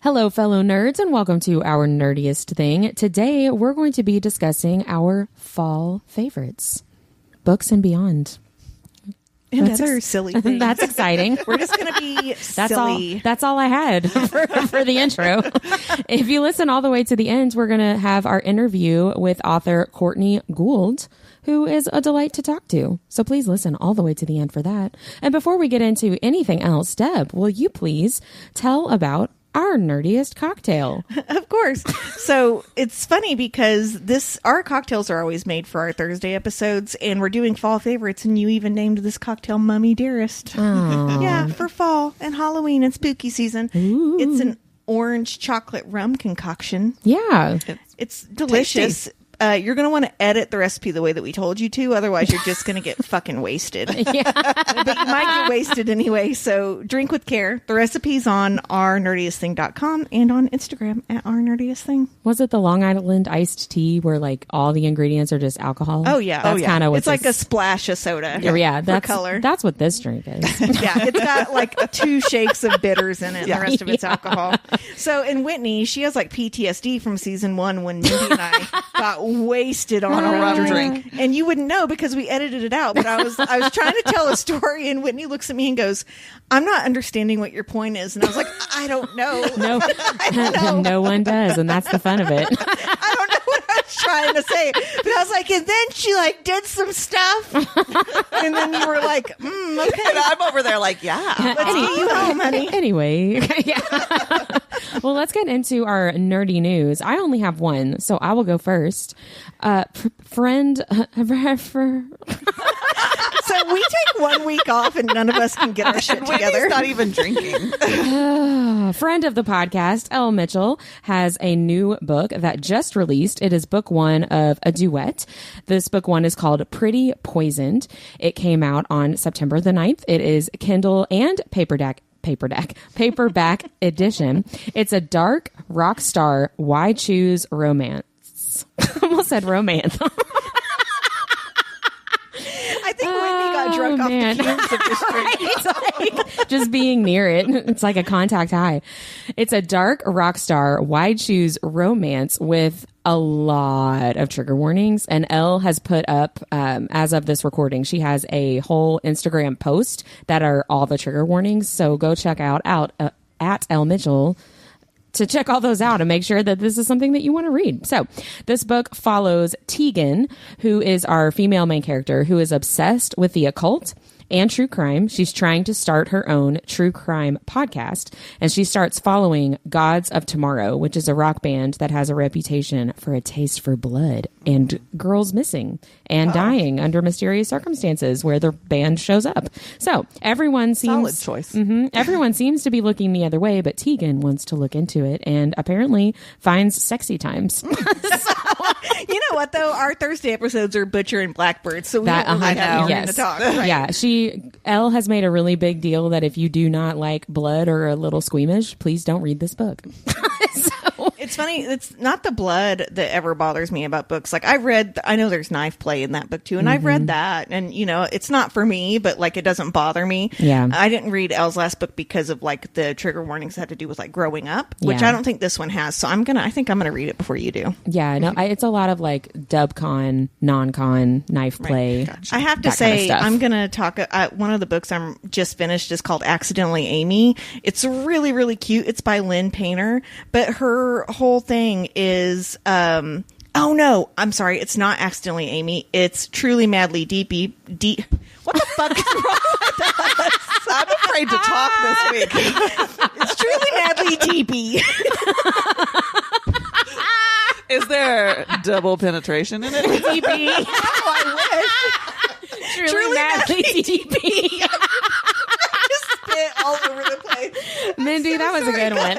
Hello, fellow nerds, and welcome to Our Nerdiest Thing. Today, we're going to be discussing our fall favorites, books and beyond. And other silly things. That's exciting. We're just going to be silly. That's all I had for the intro. If you listen all the way to the end, we're going to have our interview with author Courtney Gould, who is a delight to talk to. So please listen all the way to the end for that. And before we get into anything else, Deb, will you please tell about our nerdiest cocktail? Of course. So it's funny because our cocktails are always made for our Thursday episodes, and we're doing fall favorites, and you even named this cocktail Mummy Dearest. Oh. Yeah, for fall and Halloween and spooky season. Ooh. It's an orange chocolate rum concoction. Yeah. It's delicious. You're going to want to edit the recipe the way that we told you to. Otherwise, you're just going to get fucking wasted. Yeah. But you might get wasted anyway. So drink with care. The recipe's on ournerdiestthing.com and on Instagram at ournerdiestthing. Was it the Long Island iced tea where like all the ingredients are just alcohol? Oh, yeah. That's kind of what it's like a splash of soda. Yeah, for that's color. That's what this drink is. Yeah, it's got like 2 shakes of bitters in it, and the rest of it's alcohol. So in Whitney, she has like PTSD from season 1 when Mindy and I got wasted on a rough drink. And you wouldn't know because we edited it out. But I was trying to tell a story, and Whitney looks at me and goes, "I'm not understanding what your point is." And I was like, "I don't know. No, I don't know. No one does, and that's the fun of it. I don't know what I was trying to say." But I was like, and then she like did some stuff, and then you were like, "Okay." And I'm over there like, yeah. Let's get you home, honey. Anyway, yeah. Well, let's get into our nerdy news. I only have one, so I will go first. Friend, So we take 1 week off, and none of us can get our shit together. Whitney's not even drinking. friend of the podcast, Elle Mitchell, has a new book that just released. It is book 1 of a duet. This book 1 is called Pretty Poisoned. It came out on September the 9th. It is Kindle and paperback edition. It's a dark rock star why choose romance. Almost said romance. I think Whitney got drunk off the fumes of this drink. It's like just being near it. It's like a contact high. It's a dark rock star why choose romance with a lot of trigger warnings. And Elle has put up, as of this recording, she has a whole Instagram post that are all the trigger warnings. So go check out at Elle Mitchell to check all those out and make sure that this is something that you want to read. So this book follows Tegan, who is our female main character, who is obsessed with the occult and true crime. She's trying to start her own true crime podcast, and she starts following Gods of Tomorrow, which is a rock band that has a reputation for a taste for blood and girls missing and dying under mysterious circumstances where the band shows up. So everyone seems solid choice. Everyone seems to be looking the other way, but Tegan wants to look into it and apparently finds sexy times. You know what, though? Our Thursday episodes are Butcher and Blackbird, so we don't really have anything to talk. Right? Yeah, Elle has made a really big deal that if you do not like blood or a little squeamish, please don't read this book. It's funny. It's not the blood that ever bothers me about books. Like I know there's knife play in that book too, and I've read that, and you know, it's not for me, but like it doesn't bother me. Yeah. I didn't read Elle's last book because of like the trigger warnings that had to do with like growing up, which Yeah. I don't think this one has. So I think I'm gonna read it before you do. Yeah, no, it's a lot of like dub-con, non-con, knife play. I have to say, I'm going to talk. One of the books I'm just finished is called Accidentally Amy. It's really, really cute. It's by Lynn Painter, but her whole thing is, oh no, I'm sorry. It's not Accidentally Amy. It's Truly Madly Deepy. What the fuck is wrong with us? I'm afraid to talk this week. It's Truly Madly Deepy. Is there double penetration in it? DP. Oh, I wish. Truly madly DP. Just spit all over the place. Mindy, that was a good one.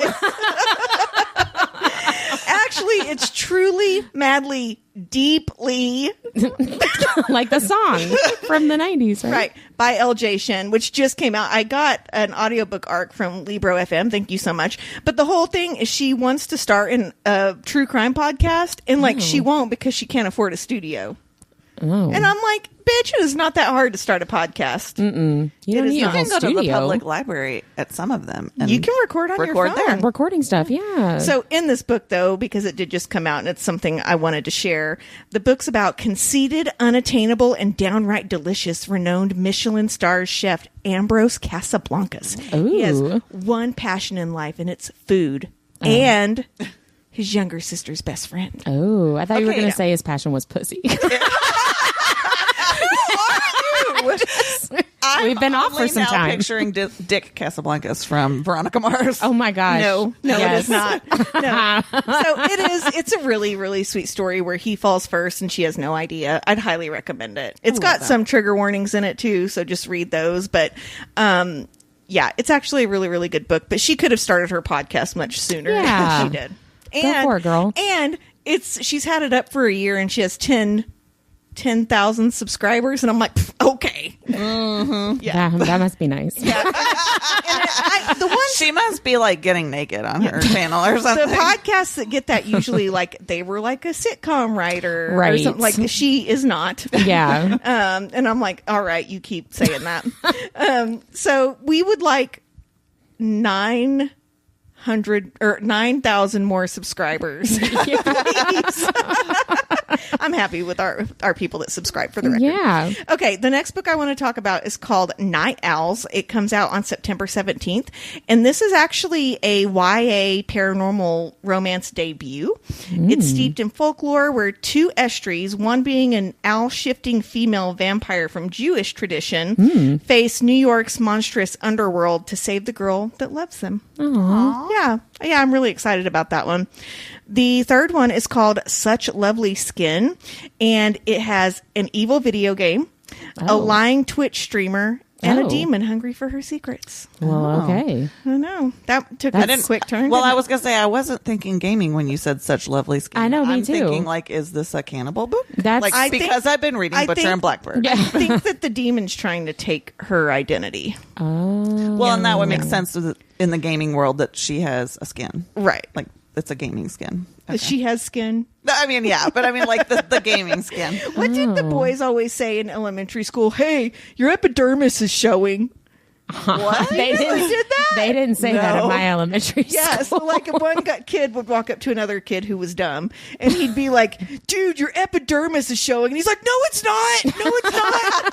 Actually, it's Truly Madly Deeply. Like the song from the 90s, right? Right. By LJ Shin, which just came out. I got an audiobook arc from Libro FM. Thank you so much. But the whole thing is she wants to start a true crime podcast, and like she won't because she can't afford a studio. Oh. And I'm like, bitch, it is not that hard to start a podcast. You don't need a whole can go to the studio. public library at some of them. And You can record on your phone. there. Recording stuff, yeah. So in this book, though, because it did just come out and it's something I wanted to share, the book's about conceited, unattainable, and downright delicious renowned Michelin star chef Ambrose Casablancas. He has one passion in life, and it's food and his younger sister's best friend. Oh, I thought you were going to say his passion was pussy. We've been off for some time. Picturing Dick Casablancas from Veronica Mars. Oh my gosh! No, it is not. No. So it's a really, really sweet story where he falls first and she has no idea. I'd highly recommend it. It's got some trigger warnings in it too, so just read those. But yeah, it's actually a really, really good book. But she could have started her podcast much sooner than she did. Go for it, girl. And she's had it up for a year and she has 10,000 subscribers, and I'm like, okay. Yeah, that must be nice. Yeah. She must be like getting naked on her channel or something. The podcasts that get that usually they were like a sitcom writer right. or something. Like she is not. Yeah. And I'm like, all right, you keep saying that. So we would like 900 or 9,000 more subscribers. I'm happy with our people that subscribe, for the record. Yeah. Okay, the next book I want to talk about is called Night Owls. It comes out on September 17th. And this is actually a YA paranormal romance debut. It's steeped in folklore where two estries, one being an owl-shifting female vampire from Jewish tradition, face New York's monstrous underworld to save the girl that loves them. Aww. Yeah, I'm really excited about that one. The third one is called Such Lovely Skin, and it has an evil video game, a lying Twitch streamer, and a demon hungry for her secrets. Well, okay. I know. That took a quick turn. Well, I was going to say, I wasn't thinking gaming when you said Such Lovely Skin. I know, me I'm too. thinking, like, is this a cannibal book? That's because I've been reading Butcher and Blackbird. I think that the demon's trying to take her identity. Oh. Well, and that would make sense in the gaming world that she has a skin. Right. Like, it's a gaming skin. Okay. She has skin. I mean, yeah, but I mean, like, the gaming skin. What did the boys always say in elementary school? Hey, your epidermis is showing. What? They did that? They didn't say that in my elementary school. Yeah, so like one kid would walk up to another kid who was dumb, and he'd be like, dude, your epidermis is showing. And he's like, no, it's not. No, it's not.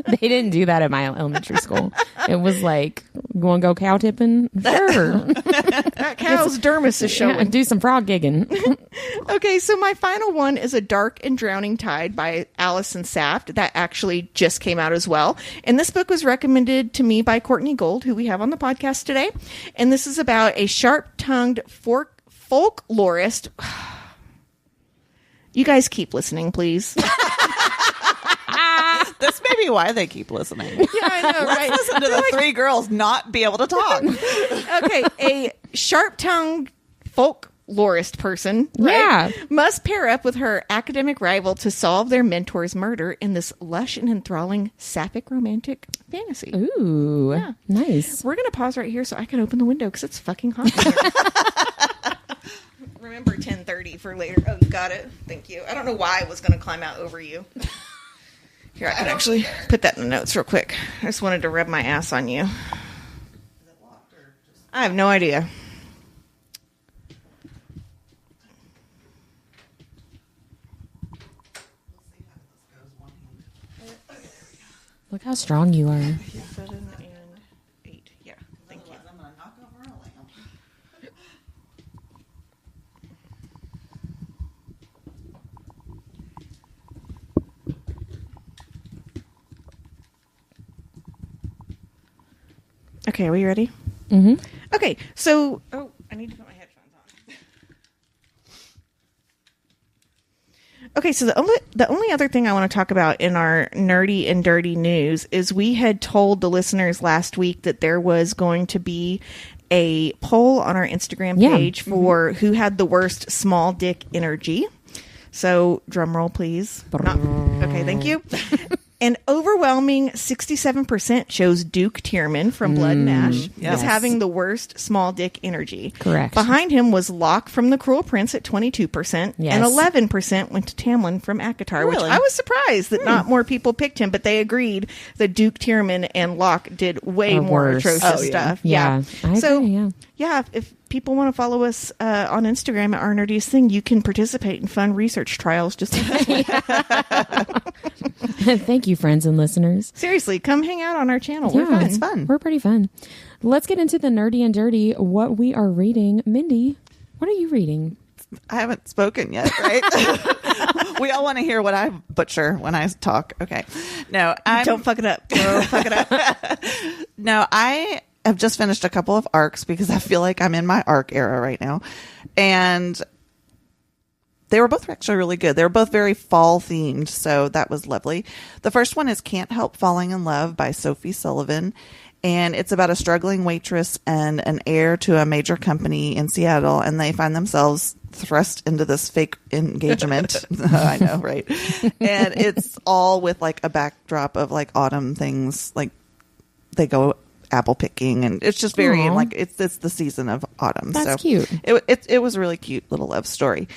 They didn't do that at my elementary school. It was like, you want to go cow tipping? Sure. That cow's dermis is showing. Yeah, do some frog gigging. Okay, so my final one is A Dark and Drowning Tide by Allison Saft. That actually just came out as well. And this book was recommended to me by Courtney Gold, who we have on the podcast today. And this is about a sharp-tongued folklorist. You guys keep listening, please. This may be why they keep listening. Yeah, I know, right? Let's listen to the three girls not be able to talk. Okay, a sharp-tongued folklorist person, right, must pair up with her academic rival to solve their mentor's murder in this lush and enthralling sapphic romantic fantasy. Ooh, yeah. Nice. We're going to pause right here so I can open the window because it's fucking hot in here. Remember 10:30 for later. Oh, you got it. Thank you. I don't know why I was going to climb out over you. Here, I can actually put that in the notes real quick. I just wanted to rub my ass on you. I have no idea. Look how strong you are. 7 and 8. Yeah, thank you. I'm going to knock over a lamp. Okay, are we ready? Mm-hmm. Okay, so... Oh, I need to put my headphones on. Okay, so the only other thing I want to talk about in our nerdy and dirty news is we had told the listeners last week that there was going to be a poll on our Instagram page for who had the worst small dick energy. So, drum roll, please. Okay, thank you. An overwhelming 67% chose Duke Tierman from Blood and Ash as having the worst small dick energy. Correct. Behind him was Locke from The Cruel Prince at 22%, and 11% went to Tamlin from ACOTAR, which I was surprised that not more people picked him, but they agreed that Duke Tierman and Locke did way more atrocious stuff. Yeah. I agree, if people want to follow us on Instagram at Our Nerdiest Thing, you can participate in fun research trials just like Thank you, friends and listeners. Seriously, come hang out on our channel. We're fun. It's fun. We're pretty fun. Let's get into the nerdy and dirty, what we are reading. Mindy, what are you reading? I haven't spoken yet, right? We all want to hear what I butcher when I talk. Okay. No, don't fuck it up. Don't fuck it up. No, I have just finished a couple of arcs because I feel like I'm in my arc era right now. And they were both actually really good. They were both very fall themed, so that was lovely. The first one is Can't Help Falling in Love by Sophie Sullivan. And it's about a struggling waitress and an heir to a major company in Seattle, and they find themselves thrust into this fake engagement. I know, right? And it's all with like a backdrop of like autumn things, like they go apple picking, and it's just very like it's the season of autumn. That's cute. It was a really cute little love story.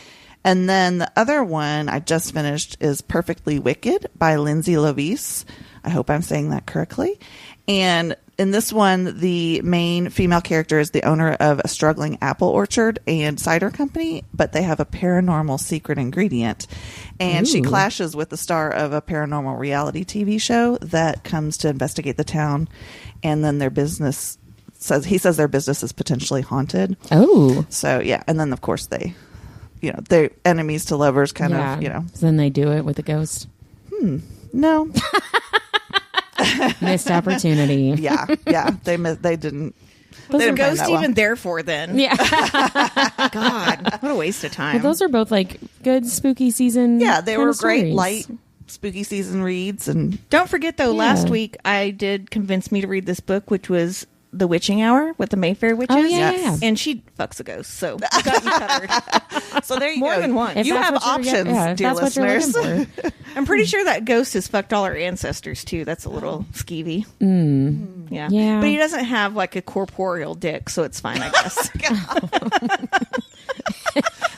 And then the other one I just finished is Perfectly Wicked by Lindsay Lovis. I hope I'm saying that correctly. And in this one, the main female character is the owner of a struggling apple orchard and cider company, but they have a paranormal secret ingredient. And she clashes with the star of a paranormal reality TV show that comes to investigate the town. And then their business says their business is potentially haunted. Oh. So, yeah. And then, of course, they're enemies to lovers kind of, So then they do it with a ghost. No. Missed opportunity. Yeah. They didn't. Was the ghost even there for then? Yeah. God, what a waste of time. But those are both like good spooky season. Yeah, they were great stories. light spooky season reads. And don't forget though, last week I did convince me to read this book, which was The Witching Hour with the Mayfair Witches. Oh, yeah. And she fucks a ghost, so we got you covered. So there you More go. than one. If You that's have what you're options, dear that's what you're listeners. looking for. I'm pretty sure that ghost has fucked all our ancestors too. That's a little skeevy. Yeah. Yeah. But he doesn't have like a corporeal dick, so it's fine, I guess.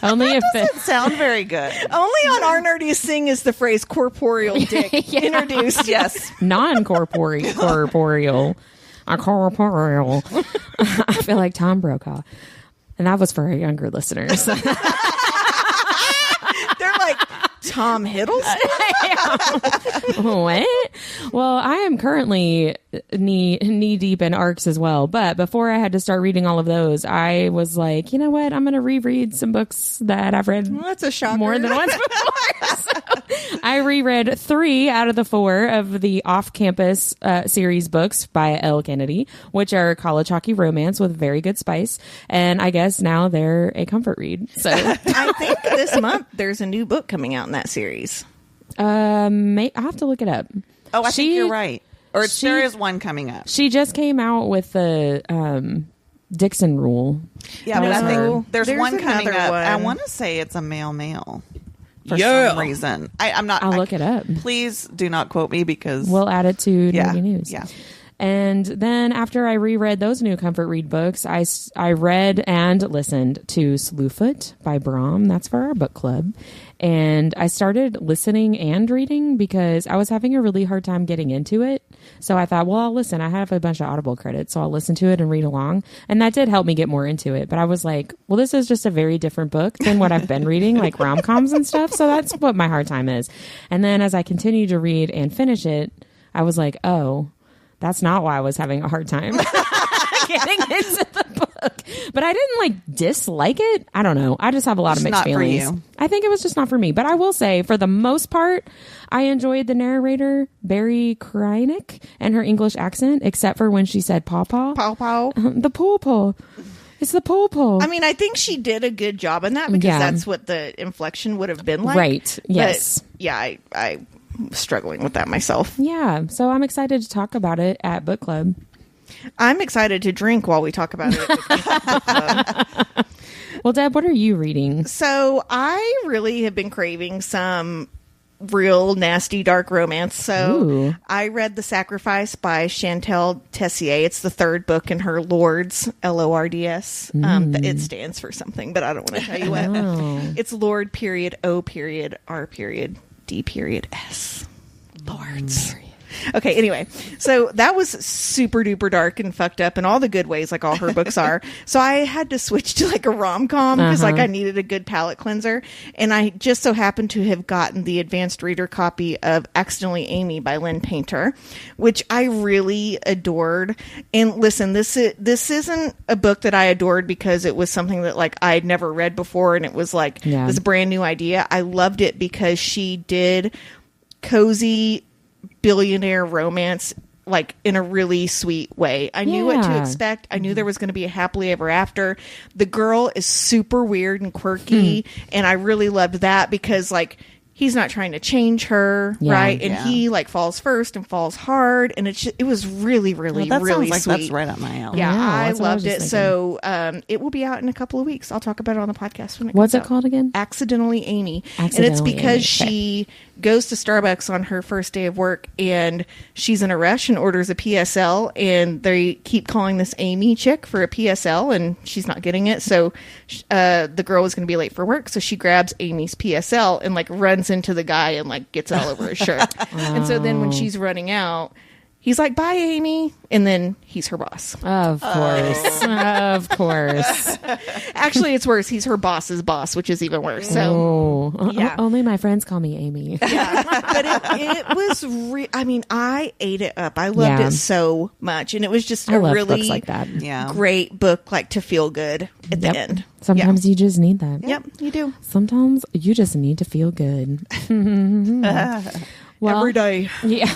Only if Doesn't sound very good. Only on Our Nerdiest Thing is the phrase corporeal dick introduced. Yes. non-corporeal. Corporeal. I feel like Tom Brokaw. And that was for our younger listeners. They're like, Tom Hiddleston? What? Well, I am currently knee deep in arcs as well. But before I had to start reading all of those, I was like, you know what? I'm going to reread some books that I've read That's a shocker. more than once before. So I reread 3 out of the 4 of the off-campus series books by Elle Kennedy, which are college hockey romance with very good spice. And I guess now they're a comfort read. So I think this month there's a new book coming out in that series. I'll have to look it up. Oh, I think you're right. Or there is one coming up. She just came out with the Dixon rule. Yeah, but I think there's one coming another up. one. I want to say it's a male for some reason. I'm not. I'll look it up. Please do not quote me because We'll add it to Nerdy News. Yeah. And then after I reread those new comfort read books, I read and listened to Slewfoot by Brahm. That's for our book club. And I started listening and reading because I was having a really hard time getting into it. So I thought, well, I'll listen. I have a bunch of Audible credits, so I'll listen to it and read along. And that did help me get more into it. But I was like, well, this is just a very different book than what I've been reading, like rom-coms and stuff. So that's what my hard time is. And then as I continued to read and finish it, I was like, oh, that's not why I was having a hard time getting into the book. But I didn't like dislike it. I don't know. I just have a lot of mixed feelings. For you. I think it was just not for me. But I will say, for the most part, I enjoyed the narrator, Barry Krynick, and her English accent, except for when she said pawpaw. Pow. The pawpaw. It's the pawpaw. I mean, I think she did a good job in that because that's what the inflection would have been like. Right. Yes. But yeah, I'm struggling with that myself. Yeah. So I'm excited to talk about it at book club. I'm excited to drink while we talk about it. Well, Deb, what are you reading? So I really have been craving some real nasty dark romance. So Ooh. I read The Sacrifice by Chantal Tessier. It's the third book in her Lords, Lords. It stands for something, but I don't want to tell you what. It's Lord period O period R period D period S. Lords. Okay, anyway, so that was super duper dark and fucked up in all the good ways, like all her books are. So I had to switch to like a rom-com because like I needed a good palate cleanser. And I just so happened to have gotten the advanced reader copy of Accidentally Amy by Lynn Painter, which I really adored. And listen, this isn't a book that I adored because it was something that like I'd never read before and it was like this brand new idea. I loved it because she did cozy billionaire romance like in a really sweet way. I knew what to expect. I knew there was going to be a happily ever after. The girl is super weird and quirky and I really loved that because like he's not trying to change her, right? And he like falls first and falls hard, and it was really, really, that really sounds like sweet. That's right up my alley. Yeah, I that's what I was loved it. just So it will be out in a couple of weeks. I'll talk about it on the podcast when it What's comes it called again? Accidentally Amy. And it's Accidentally because Amy. she goes to Starbucks on her first day of work, and she's in a rush and orders a PSL, and they keep calling this Amy chick for a PSL, and she's not getting it. So the girl is going to be late for work, so she grabs Amy's PSL and like runs into the guy and like gets it all over his shirt. And so then when she's running out, he's like, "Bye, Amy," and then he's her boss. Of course. Of course. Actually, it's worse. He's her boss's boss, which is even worse. So yeah. Only my friends call me Amy. Yeah, but it was I mean, I ate it up. I loved it so much, and it was just I love really books like that. great book, like to feel good at the end. Sometimes you just need that. Yep, you do. Sometimes you just need to feel good. Well, every day. Yeah.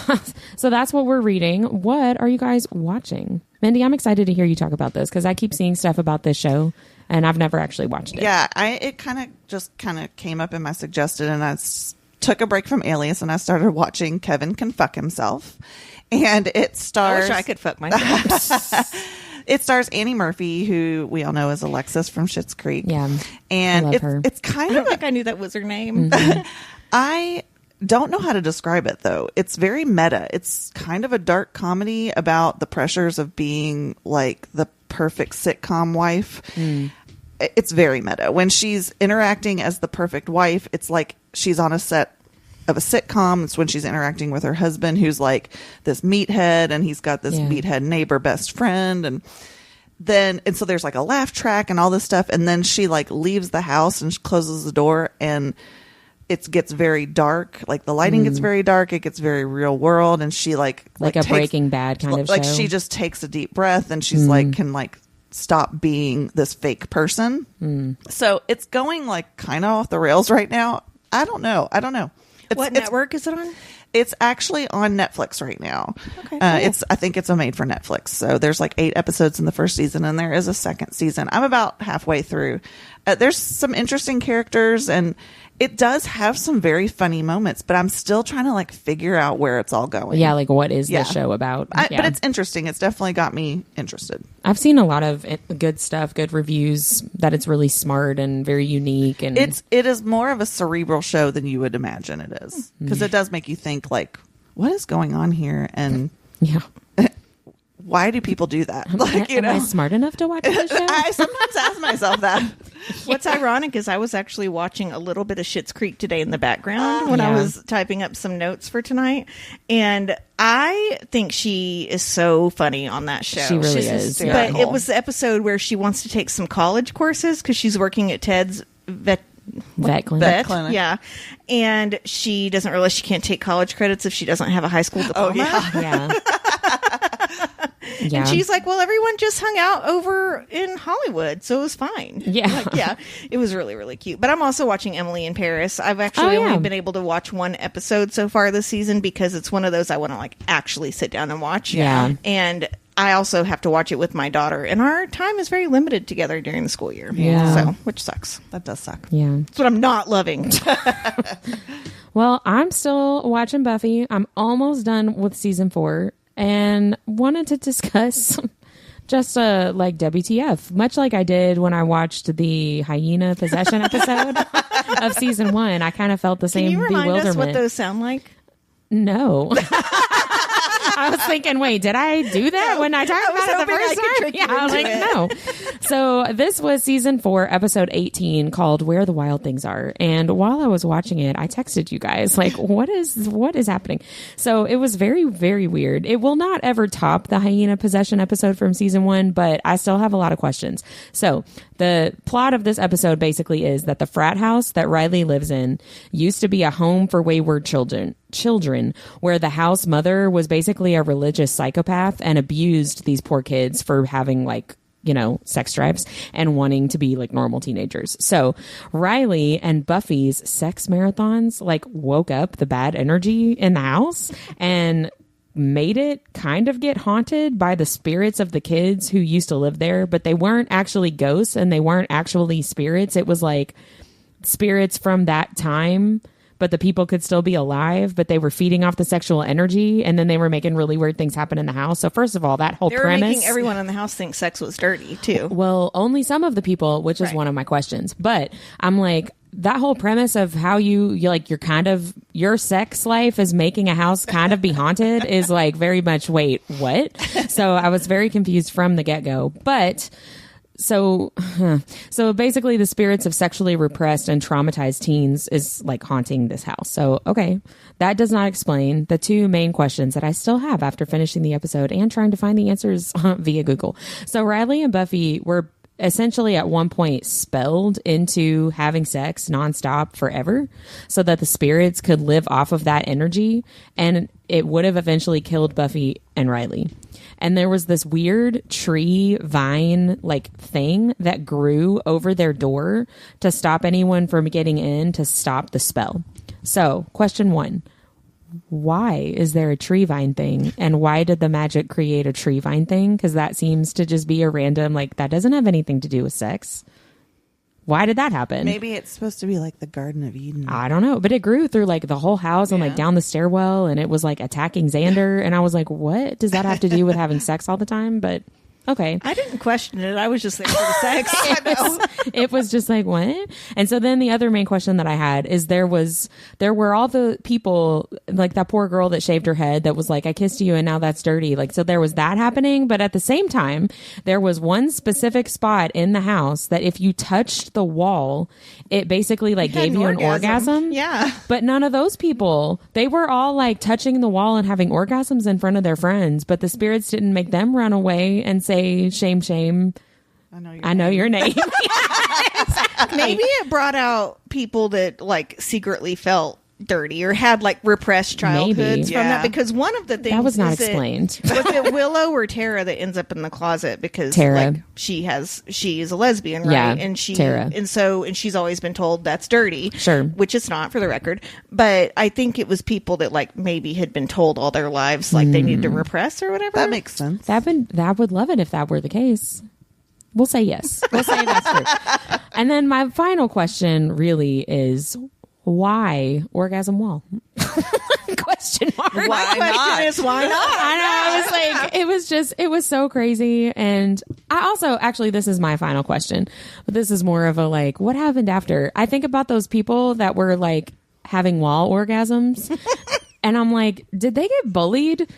So that's what we're reading. What are you guys watching? Mindy, I'm excited to hear you talk about this because I keep seeing stuff about this show and I've never actually watched it. Yeah, it kind of came up in my suggested, and I took a break from Alias and I started watching Kevin Can Fuck Himself. And it stars... I wish I could fuck myself. It stars Annie Murphy, who we all know as Alexis from Schitt's Creek. Yeah. And I love her. It's kind I of... don't think I knew that was her name. I don't know how to describe it, though. It's very meta. It's kind of a dark comedy about the pressures of being like the perfect sitcom wife. It's very meta. When she's interacting as the perfect wife, it's like she's on a set of a sitcom. It's when she's interacting with her husband, who's like this meathead, and he's got this meathead neighbor best friend, and so there's like a laugh track and all this stuff, and then she like leaves the house and she closes the door, and it gets very dark. Like the lighting gets very dark. It gets very real world, and she like a Breaking Bad kind of like show. she just takes a deep breath, and she's like can like stop being this fake person. So it's going like kind of off the rails right now. I don't know. What network is it on? It's actually on Netflix right now. Okay, cool. I think it's a made for Netflix. So there's like 8 episodes in the first season, and there is a second season. I'm about halfway through. There's some interesting characters, and it does have some very funny moments, but I'm still trying to like figure out where it's all going. Yeah, like what is the show about? But it's interesting. It's definitely got me interested. I've seen a lot of good stuff, good reviews, that it's really smart and very unique. And it is more of a cerebral show than you would imagine it is, because it does make you think like, what is going on here? And why do people do that? Like, am I smart enough to watch this show? I sometimes ask myself that. What's ironic is I was actually watching a little bit of Schitt's Creek today in the background when I was typing up some notes for tonight, and I think she is so funny on that show. She really is. But it was the episode where she wants to take some college courses because she's working at Ted's vet clinic. Yeah, and she doesn't realize she can't take college credits if she doesn't have a high school diploma. Yeah. And she's like, well, everyone just hung out over in Hollywood, so it was fine. Yeah. It was really, really cute. But I'm also watching Emily in Paris. I've actually only been able to watch one episode so far this season because it's one of those I want to like actually sit down and watch. Yeah. And I also have to watch it with my daughter, and our time is very limited together during the school year. Yeah. So, which sucks. That does suck. Yeah. That's what I'm not loving. Well, I'm still watching Buffy. I'm almost done with season 4 and wanted to discuss Just like WTF, much like I did when I watched the hyena possession episode of season 1. I kind of felt the same bewilderment. Can you remind us what those sound like? No. I was thinking, wait, did I do that when I talked about it the first time? Yeah, I was like, no. So this was season 4, episode 18, called Where the Wild Things Are. And while I was watching it, I texted you guys, like, what is happening? So it was very, very weird. It will not ever top the hyena possession episode from season 1, but I still have a lot of questions. So the plot of this episode basically is that the frat house that Riley lives in used to be a home for wayward children, where the house mother was basically a religious psychopath and abused these poor kids for having like, you know, sex drives and wanting to be like normal teenagers. So Riley and Buffy's sex marathons like woke up the bad energy in the house and made it kind of get haunted by the spirits of the kids who used to live there, but they weren't actually ghosts and they weren't actually spirits. It was like spirits from that time, but the people could still be alive, but they were feeding off the sexual energy, and then they were making really weird things happen in the house. So first of all, that whole premise... They were making everyone in the house think sex was dirty, too. Well, only some of the people, which is one of my questions. But I'm like, that whole premise of how your sex life is making a house kind of be haunted is like very much, wait, what? So I was very confused from the get-go. But... So basically the spirits of sexually repressed and traumatized teens is like haunting this house. So, okay, that does not explain the 2 main questions that I still have after finishing the episode and trying to find the answers via Google. So Riley and Buffy were essentially at one point spelled into having sex nonstop forever so that the spirits could live off of that energy, and it would have eventually killed Buffy and Riley. And there was this weird tree vine like thing that grew over their door to stop anyone from getting in, to stop the spell. So question 1, why is there a tree vine thing? And why did the magic create a tree vine thing? Because that seems to just be a random, like, that doesn't have anything to do with sex. Why did that happen? Maybe it's supposed to be like the Garden of Eden. I don't know. But it grew through like the whole house and like down the stairwell, and it was like attacking Xander. And I was like, what does that have to do with having sex all the time? But okay. I didn't question it. I was just there for the sex. It was just like, what? And so then the other main question that I had is there were all the people, like that poor girl that shaved her head that was like, I kissed you and now that's dirty. Like, so there was that happening. But at the same time, there was one specific spot in the house that if you touched the wall, it basically like gave you an orgasm. Yeah. But none of those people, they were all like touching the wall and having orgasms in front of their friends, but the spirits didn't make them run away and say, shame, I know your name. Exactly. Maybe it brought out people that like secretly felt dirty or had like repressed childhoods from that, because one of the things that was not explained. Was it Willow or Tara that ends up in the closet because Tara. Like she is a lesbian, right? Yeah, and Tara. and she's always been told that's dirty. Sure. Which it's not, for the record. But I think it was people that like maybe had been told all their lives like they need to repress or whatever. That makes sense. That would love it if that were the case. We'll say yes. We'll say that's true. And then my final question really is, why orgasm wall? Question mark. My question is, why not? I know. I was like, it was so crazy. And I also, actually, this is my final question, but this is more of a like, what happened after? I think about those people that were like having wall orgasms. And I'm like, did they get bullied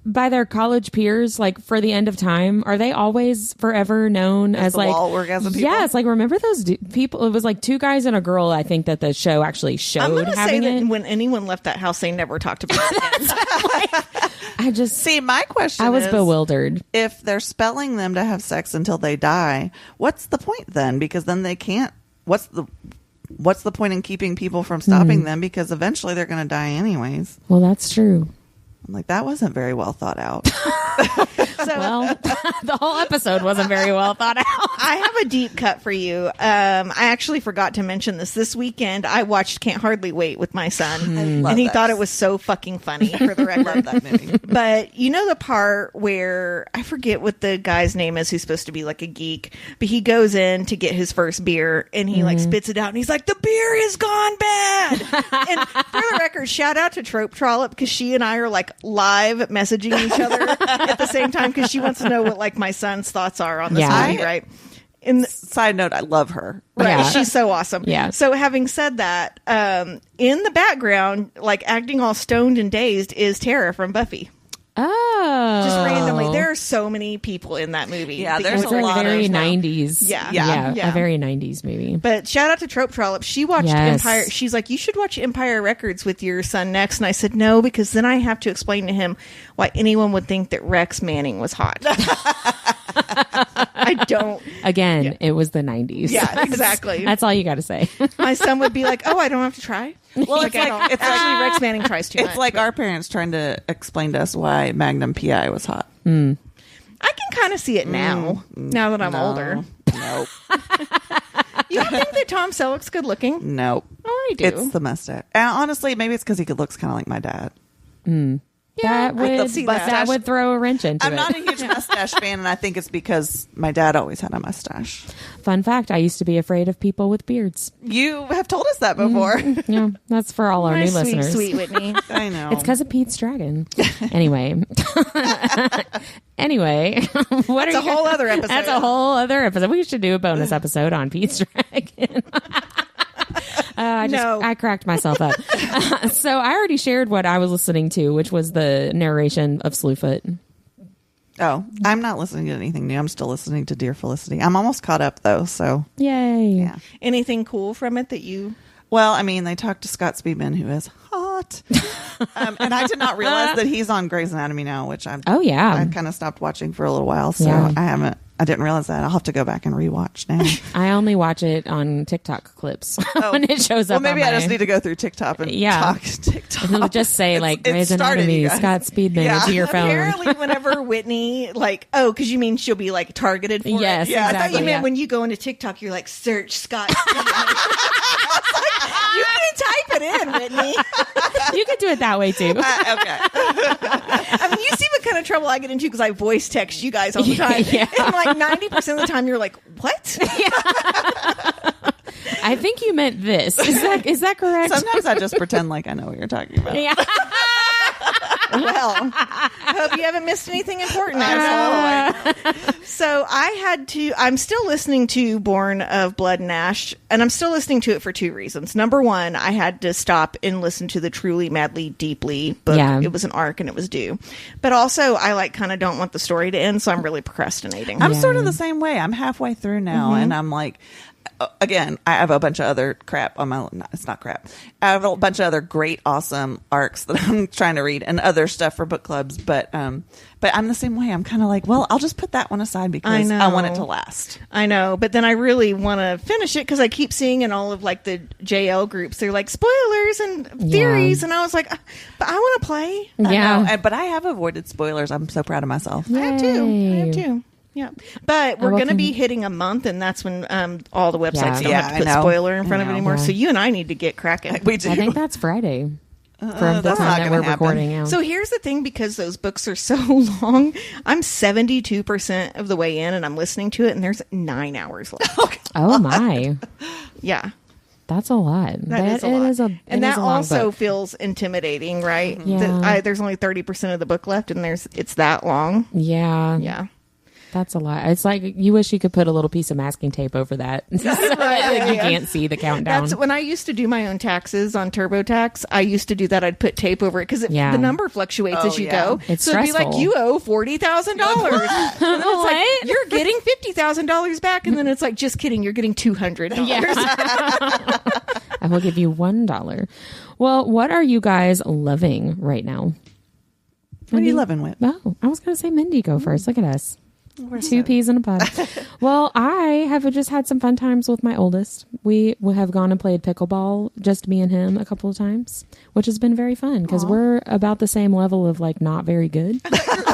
by their college peers, like for the end of time? Are they always forever known as like wall orgasm people? Yes, like remember those people? It was like 2 guys and a girl. I think that the show actually showed. I'm gonna having say that it. when anyone left that house, they never talked about it again. I just see. My question. I was is, bewildered. If they're spelling them to have sex until they die, what's the point then? Because then they can't. What's the point in keeping people from stopping them? Because eventually they're going to die anyways. Well, that's true. I'm like, that wasn't very well thought out. Well, the whole episode wasn't very well thought out. I have a deep cut for you. I actually forgot to mention this weekend. I watched Can't Hardly Wait with my son, and he thought it was so fucking funny, for the record. Love that movie. But you know the part where, I forget what the guy's name is who's supposed to be like a geek, but he goes in to get his first beer and he like spits it out and he's like, the beer is gone bad. And for the record, shout out to Trope Trollop, because she and I are like live messaging each other at the same time because she wants to know what like my son's thoughts are on this movie, right? Side note, I love her. Right, Yeah. she's so awesome. Yeah. So having said that, in the background, like acting all stoned and dazed, is Tara from Buffy. Oh, Just randomly, there are so many people in that movie. Yeah, that there's it's a a lot very of 90s. Yeah. A very 90s movie. But shout out to Trope Trollop. She watched Yes. Empire. She's like, you should watch Empire Records with your son next. And I said, no, because then I have to explain to him why anyone would think that Rex Manning was hot. I don't. Again, it was the 90s. Yeah, exactly. That's all you got to say. My son would be like, oh, I don't have to try. Well, Like, actually, Rex Manning tries too much. It's like our parents trying to explain to us why Magnum PI was hot. I can kind of see it now. Now that I'm older. Nope. You don't think that Tom Selleck's good looking? Nope. Oh, I do. It's the mustache. And honestly, maybe it's because he looks kind of like my dad. That I can would see that would throw a wrench into I'm it. not a huge mustache fan, and I think it's because my dad always had a mustache. Fun fact, I used to be afraid of people with beards. You have told us that before. Yeah, that's for all our My new sweet, listeners. sweet Whitney. I know. It's because of Pete's Dragon. Anyway. Anyway. What That's are a whole other episode. That's a whole other episode. We should do a bonus episode on Pete's Dragon. I cracked myself up. So I already shared what I was listening to, which was the narration of Slewfoot. Oh, I'm not listening to anything new. I'm still listening to Dear Felicity. I'm almost caught up, though, so. Yay. Yeah. Anything cool from it that you... Well, I mean, they talked to Scott Speedman, who is hot. And I did not realize that he's on Grey's Anatomy now, which I kind of stopped watching for a little while, so Yeah. I didn't realize that. I'll have to go back and rewatch now. I only watch it on TikTok clips when it shows up. Well, maybe on I just need to go through TikTok and talk TikTok. It'll just say like Grey's Anatomy, Scott Speedman into your phone. Apparently, whenever Whitney, because you mean she'll be like targeted for Yes, it? Yeah, exactly, I thought you meant yeah. when you go into TikTok, you're like, search Scott Speedman. You can type it in, Whitney. You could do it that way too. Okay. I mean, you see what kind of trouble I get into because I voice text you guys all the time. Yeah. And like 90% of the time, you're like, what? I think you meant this. Is that correct? Sometimes I just pretend like I know what you're talking about. Yeah. Well, hope you haven't missed anything important, asshole. So I'm still listening to Born of Blood and Ash, and I'm still listening to it for two reasons. Number one, I had to stop and listen to the Truly, Madly, Deeply book. Yeah. It was an arc and it was due. But also, I kind of don't want the story to end, so I'm really procrastinating. I'm sort of the same way. I'm halfway through now, and I'm like, again, I have a bunch of other crap on my. No, it's not crap. I have a bunch of other great, awesome arcs that I'm trying to read, and other stuff for book clubs. But I'm the same way. I'm kind of like, well, I'll just put that one aside because I want it to last. I know, but then I really want to finish it because I keep seeing in all of like the JL groups, they're like spoilers and theories, and I was like, but I want to play. Yeah. But I have avoided spoilers. I'm so proud of myself. I have too. Yeah, but we're going to be hitting a month, and that's when all the websites don't have to put spoiler in front of it anymore. So you and I need to get cracking. We do. I think that's Friday. From the that's not time that gonna we're happen. recording out. So here's the thing, because those books are so long, I'm 72% of the way in, and I'm listening to it, and there's 9 hours left. Oh my. Yeah. That's a lot. That is a lot. And that also book. feels intimidating, right? Yeah. There's only 30% of the book left, and it's that long. Yeah. Yeah. That's a lot. It's like you wish you could put a little piece of masking tape over that so that you can't see the countdown. That's when I used to do my own taxes on TurboTax. I used to do that. I'd put tape over it because the number fluctuates as you go. It's so it'd be like, you owe $40,000. And then it's like, you're getting $50,000 back. And then it's like, just kidding. You're getting $200. Yeah. I will give you $1. Well, what are you guys loving right now? What are you loving with? Oh, I was going to say Mindy, go first. Look at us. Two peas in a pod. Well, I have just had some fun times with my oldest. We have gone and played pickleball, just me and him, a couple of times, which has been very fun because we're about the same level of like not very good. I thought you were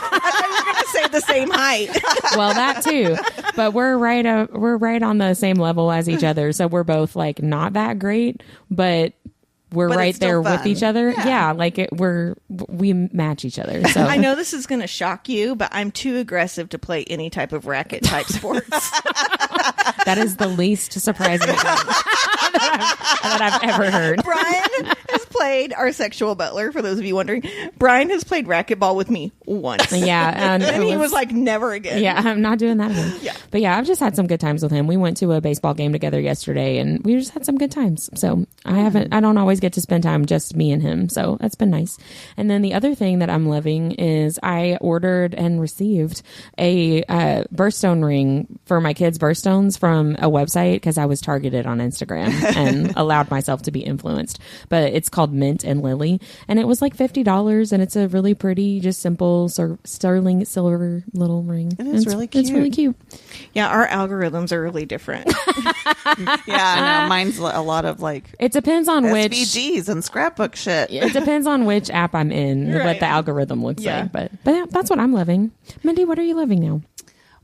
going to say the same height. Well, that too, but we're right on the same level as each other. So we're both like not that great, but we're right there with each other. Yeah, like we match each other. So I know this is going to shock you, but I'm too aggressive to play any type of racket type sports. That is the least surprising thing that I've ever heard. Brian has played our sexual butler, for those of you wondering. Brian has played racquetball with me once. Yeah. And he was like, never again. Yeah, I'm not doing that again. Yeah. But yeah, I've just had some good times with him. We went to a baseball game together yesterday and we just had some good times. So I don't always get to spend time just me and him. So that's been nice. And then the other thing that I'm loving is I ordered and received a birthstone ring for my kids' birthstones from a website because I was targeted on Instagram and allowed myself to be influenced. But it's called Mint and Lily. And it was like $50 and it's a really pretty, just simple sterling silver little ring. It is really cute. It's really cute. Yeah, our algorithms are really different. Yeah, I know. Mine's a lot of like It depends on which SVGs and scrapbook shit. It depends on which app I'm in, Right. what the algorithm looks like. But yeah, that's what I'm loving. Mindy, what are you loving now?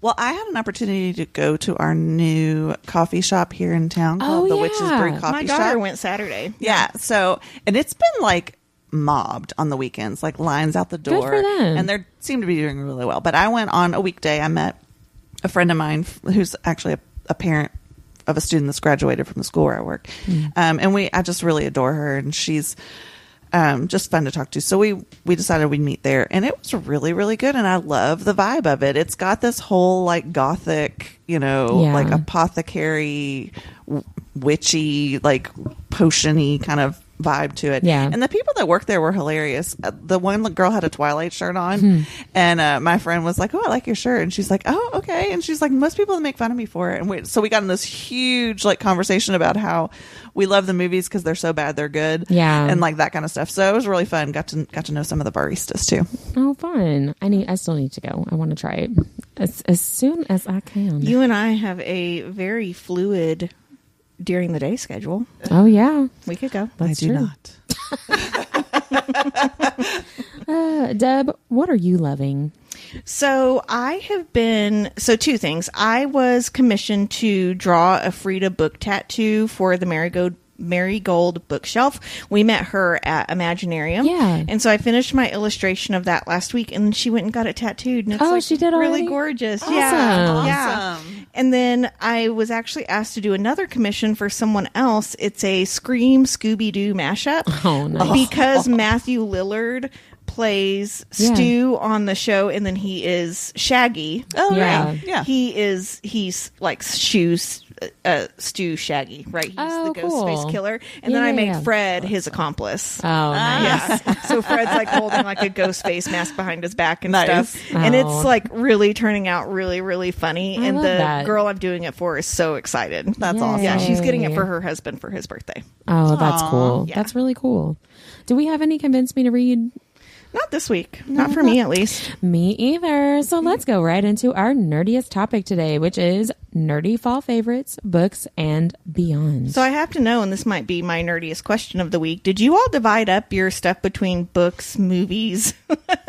Well, I had an opportunity to go to our new coffee shop here in town called the Witch's Brew Coffee Shop. My daughter went Saturday. Yeah. So, and it's been like mobbed on the weekends, like lines out the door. Good for them. And they seem to be doing really well. But I went on a weekday. I met a friend of mine who's actually a parent of a student that's graduated from the school where I work. And I just really adore her, and she's just fun to talk to. So we decided we'd meet there, and it was really, really good. And I love the vibe of it. It's got this whole like gothic, like apothecary, witchy, like potion-y kind of vibe to it. Yeah. And the people that worked there were hilarious. The one girl had a Twilight shirt on, and my friend was like, "Oh, I like your shirt," and she's like, "Oh, okay," and she's like, "Most people make fun of me for it." And so we got in this huge like conversation about how we love the movies because they're so bad they're good, and like that kind of stuff. So it was really fun. Got to know some of the baristas too. Oh, fun! I still need to go. I want to try it as soon as I can. You and I have a very fluid during the day schedule. Oh yeah, We could go. that's I do true. not. Deb, what are you loving? So two things. I was commissioned to draw a Frida book tattoo for the Marigold bookshelf. We met her at Imaginarium. Yeah. And so I finished my illustration of that last week, and she went and got it tattooed. And it's she did really already? gorgeous. Awesome. Yeah. And then I was actually asked to do another commission for someone else. It's a Scream Scooby-Doo mashup. Oh, nice. Because Matthew Lillard plays Stu on the show, and then he is Shaggy. Oh, Yeah. right. Yeah. He's like Stu Shaggy, right? He's the cool. Ghostface killer. And then I Yeah. made Fred his accomplice. Oh, nice. Yeah. So Fred's like holding like a ghost face mask behind his back and Nice. stuff. And Oh. it's like really turning out really, really funny. I and love the that. girl I'm doing it for is so excited. That's awesome. Yeah, she's getting it Yay. for her husband for his birthday. Oh, that's Aw. cool. Yeah. That's really cool. Do we have any convince me to read? Not this week. Not for me, at least. Me either. So let's go right into our nerdiest topic today, which is nerdy fall favorites, books, and beyond. So I have to know, and this might be my nerdiest question of the week, did you all divide up your stuff between books, movies,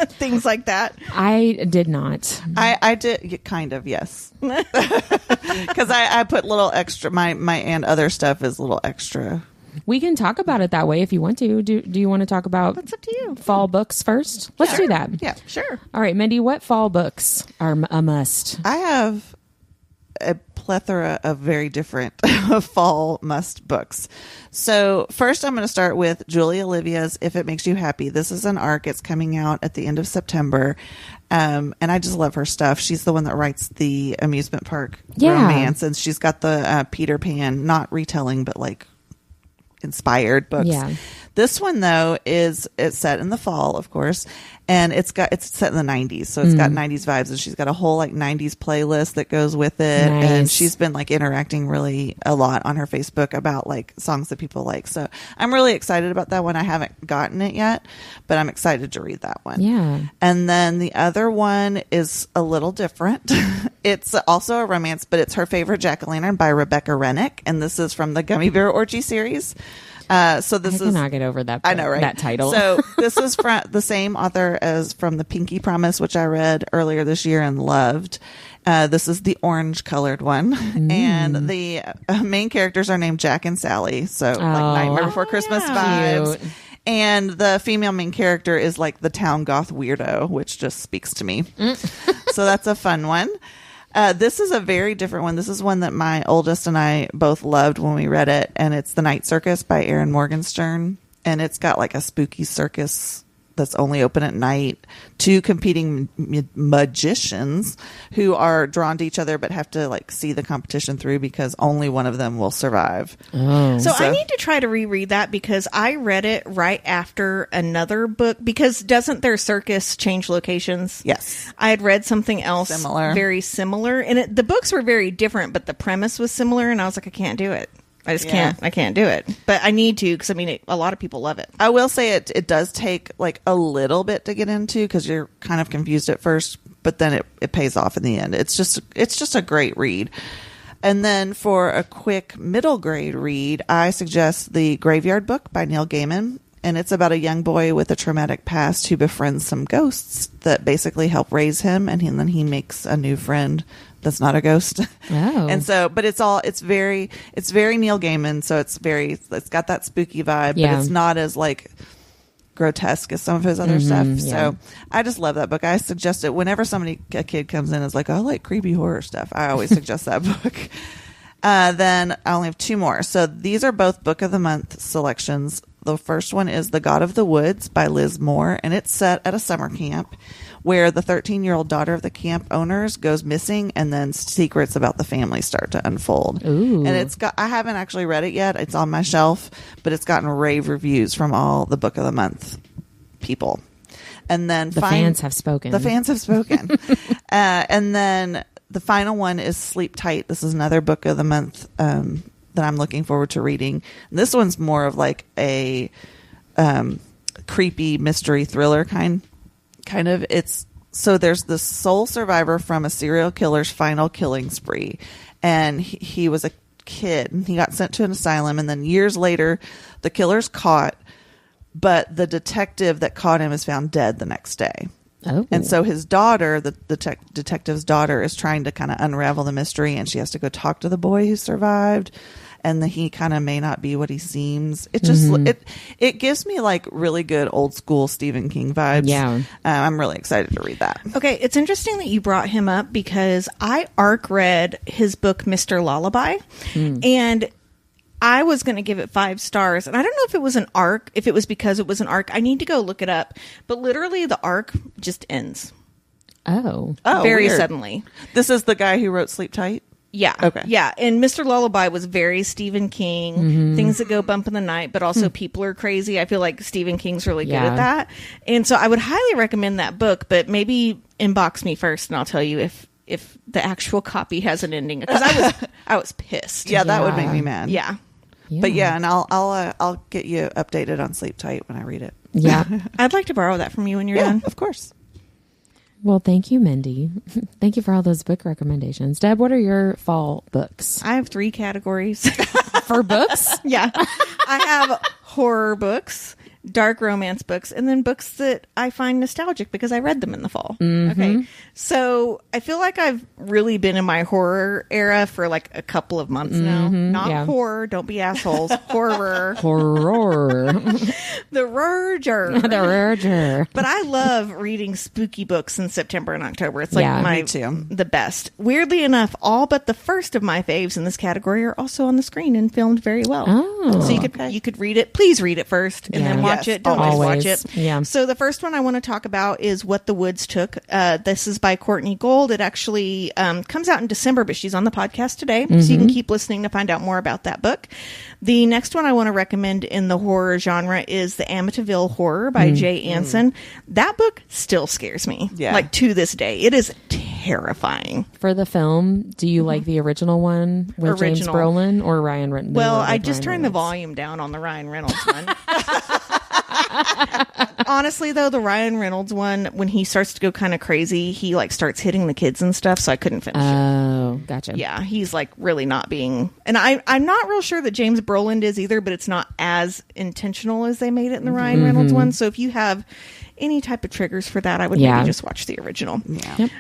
things like that? I did not. I did kind of, yes. Because I put little extra, my and other stuff is a little extra. We can talk about it that way if you want to. Do you want to talk about That's up to you. fall books first? Let's do that. Yeah. Sure. All right, Mindy, what fall books are a must? I have a plethora of very different fall must books. So first I'm going to start with Julie Olivia's If It Makes You Happy. This is an arc. It's coming out at the end of September. And I just love her stuff. She's the one that writes the amusement park romance, and she's got the Peter Pan, not retelling, but like inspired books. Yeah. This one though it's set in the fall, of course, and it's set in the 90s, so it's got 90s vibes, and she's got a whole like 90s playlist that goes with it. Nice. And she's been like interacting really a lot on her Facebook about like songs that people like. So I'm really excited about that one. I haven't gotten it yet, but I'm excited to read that one. Yeah. And then the other one is a little different. It's also a romance, but it's Her Favorite Jack-o'-lantern by Rebecca Rennick, and this is from the Gummy Bear Orgy series. So this I cannot get over that. I know, right? That title. So this is from the same author as from the Pinky Promise, which I read earlier this year and loved. This is the orange colored one, and the main characters are named Jack and Sally. So like Nightmare Before Christmas vibes. Cute. And the female main character is like the town goth weirdo, which just speaks to me. So that's a fun one. This is a very different one. This is one that my oldest and I both loved when we read it, and it's The Night Circus by Erin Morgenstern. and it's got like a spooky circus that's only open at night, 2 competing magicians who are drawn to each other but have to like see the competition through because only one of them will survive. So I need to try to reread that because I read it right after another book, because doesn't their circus change locations? Yes. I had read something else very similar, and the books were very different, but the premise was similar, and I was like, I can't do it. I just can't. I can't do it. But I need to, because I mean, a lot of people love it. I will say it does take like a little bit to get into because you're kind of confused at first, but then it pays off in the end. It's just a great read. And then for a quick middle grade read, I suggest The Graveyard Book by Neil Gaiman. And it's about a young boy with a traumatic past who befriends some ghosts that basically help raise him, and then he makes a new friend that's not a ghost. Oh. And so, but it's very Neil Gaiman, so it's got that spooky vibe, but it's not as like grotesque as some of his other stuff. Yeah. So I just love that book. I suggest it whenever a kid comes in and is like, oh, I like creepy horror stuff. I always suggest that book. Then I only have 2 more. So these are both Book of the Month selections. The first one is The God of the Woods by Liz Moore, and it's set at a summer camp where the 13-year-old daughter of the camp owners goes missing, and then secrets about the family start to unfold. Ooh. And I haven't actually read it yet. It's on my shelf, but it's gotten rave reviews from all the Book of the Month people. And then the fans have spoken. The fans have spoken. And then the final one is Sleep Tight. This is another Book of the Month that I'm looking forward to reading. And this one's more of like a creepy mystery thriller kind of. So there's the sole survivor from a serial killer's final killing spree, and he was a kid and he got sent to an asylum, and then years later the killer's caught, but the detective that caught him is found dead the next day. Oh. And so his daughter, the detective's daughter, is trying to kind of unravel the mystery, and she has to go talk to the boy who survived, and he kind of may not be what he seems. It just it gives me like really good old school Stephen King vibes. Yeah. I'm really excited to read that. Okay, it's interesting that you brought him up because I ARC read his book Mr. Lullaby, and I was going to give it 5 stars, and I don't know if it was an ARC, if it was because it was an ARC. I need to go look it up, but literally the ARC just ends. Oh, very weird. Suddenly. This is the guy who wrote Sleep Tight? Yeah. Okay. Yeah. And Mr. Lullaby was very Stephen King, things that go bump in the night, but also people are crazy. I feel like Stephen King's really good at that. And so I would highly recommend that book, but maybe inbox me first and I'll tell you if the actual copy has an ending, because I was pissed. Yeah, that would make me mad. Yeah. But yeah, and I'll get you updated on Sleep Tight when I read it. Yeah. I'd like to borrow that from you when you're done. Of course. Well, thank you, Mindy. Thank you for all those book recommendations. Deb, what are your fall books? I have 3 categories. For books? Yeah. I have horror books, dark romance books, and then books that I find nostalgic because I read them in the fall. Okay. So I feel like I've really been in my horror era for like a couple of months now. Not horror. Don't be assholes. Horror. Horror. The Roger. The Roger. But I love reading spooky books in September and October. It's like me too. The best. Weirdly enough, all but the first of my faves in this category are also on the screen and filmed very well. Oh. So you could read it. Please read it first and then watch it. Don't always watch it. Yeah. So the first one I want to talk about is What the Woods Took. This is by Courtney Gold. It actually comes out in December, but she's on the podcast today. So you can keep listening to find out more about that book. The next one I want to recommend in the horror genre is The Amityville Horror by Jay Anson. That book still scares me. Yeah. Like to this day. It is terrifying. For the film, do you like the original one with James Brolin or Ryan Reynolds? Well, I just turned the volume down on the Ryan Reynolds one. Honestly, though, the Ryan Reynolds one, when he starts to go kind of crazy, he like starts hitting the kids and stuff, so I couldn't finish it. Oh, gotcha. Yeah, he's like really not being... And I'm not real sure that James Brolin is either, but it's not as intentional as they made it in the Ryan Reynolds one. So if you have any type of triggers for that, I would maybe just watch the original. Yeah. Yep.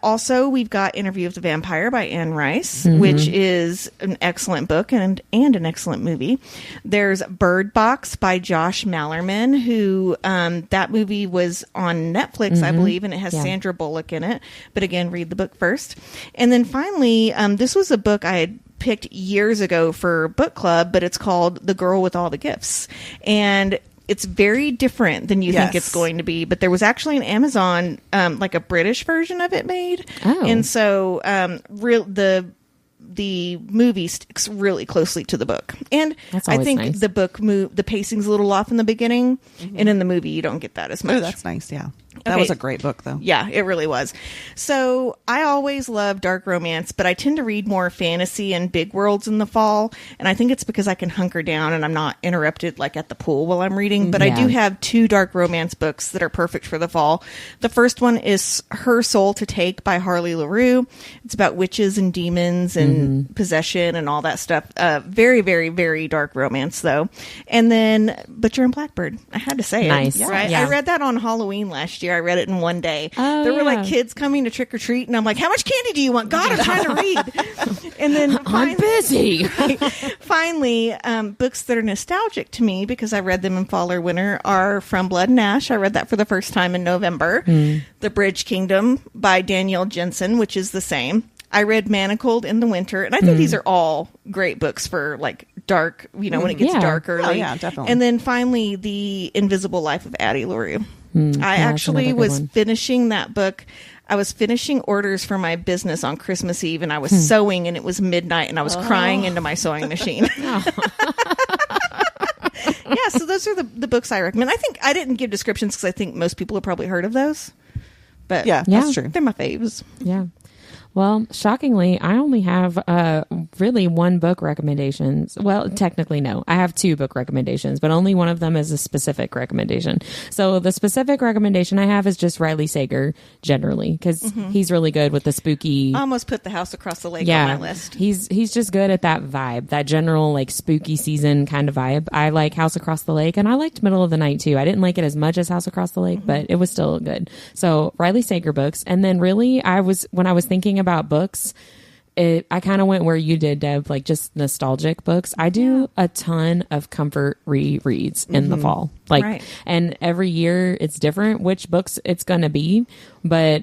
Also, we've got Interview with the Vampire by Anne Rice, which is an excellent book and an excellent movie. There's Bird Box by Josh Mallerman, who that movie was on Netflix, I believe, and it has Sandra Bullock in it. But again, read the book first. And then finally, this was a book I had picked years ago for book club, but it's called The Girl with All the Gifts. And it's very different than you think it's going to be. But there was actually an Amazon, like a British version of it made. Oh. And so the movie sticks really closely to the book. And I think nice. the pacing's a little off in the beginning. And in the movie, you don't get that as much. Oh, that's nice. Yeah. That was a great book, though. Yeah, it really was. So I always love dark romance, but I tend to read more fantasy and big worlds in the fall. And I think it's because I can hunker down and I'm not interrupted like at the pool while I'm reading. But I do have 2 dark romance books that are perfect for the fall. The first one is Her Soul to Take by Harley LaRue. It's about witches and demons and possession and all that stuff. Very, very, very dark romance, though. And then Butcher and Blackbird. I had to say nice. it. Right? Yeah. I read that on Halloween last year. I read it in one day. Oh, there were like kids coming to trick or treat, and I'm like, "How much candy do you want?" God, I'm trying to read. And then I'm busy. finally, books that are nostalgic to me because I read them in fall or winter are From Blood and Ash. I read that for the first time in November. The Bridge Kingdom by Danielle Jensen, which is the same. I read Manacled in the winter, and I think these are all great books for like dark, when it gets dark early. Oh, yeah, definitely. And then finally, The Invisible Life of Addie LaRue. I actually was finishing that book. I was finishing orders for my business on Christmas Eve, and I was sewing, and it was midnight, and I was crying into my sewing machine. Yeah, so those are the books I recommend. I think I didn't give descriptions because I think most people have probably heard of those. But yeah, that's true. They're my faves. Yeah. Well, shockingly, I only have really 1 book recommendations. Well, technically, no. I have 2 book recommendations, but only one of them is a specific recommendation. So the specific recommendation I have is just Riley Sager, generally, because he's really good with the spooky... I almost put The House Across the Lake on my list. He's just good at that vibe, that general like spooky season kind of vibe. I like House Across the Lake, and I liked Middle of the Night, too. I didn't like it as much as House Across the Lake, but it was still good. So Riley Sager books. And then really, when I was thinking about books, I kind of went where you did, Deb, like just nostalgic books. I do a ton of comfort rereads in the fall, and every year it's different which books it's gonna be, but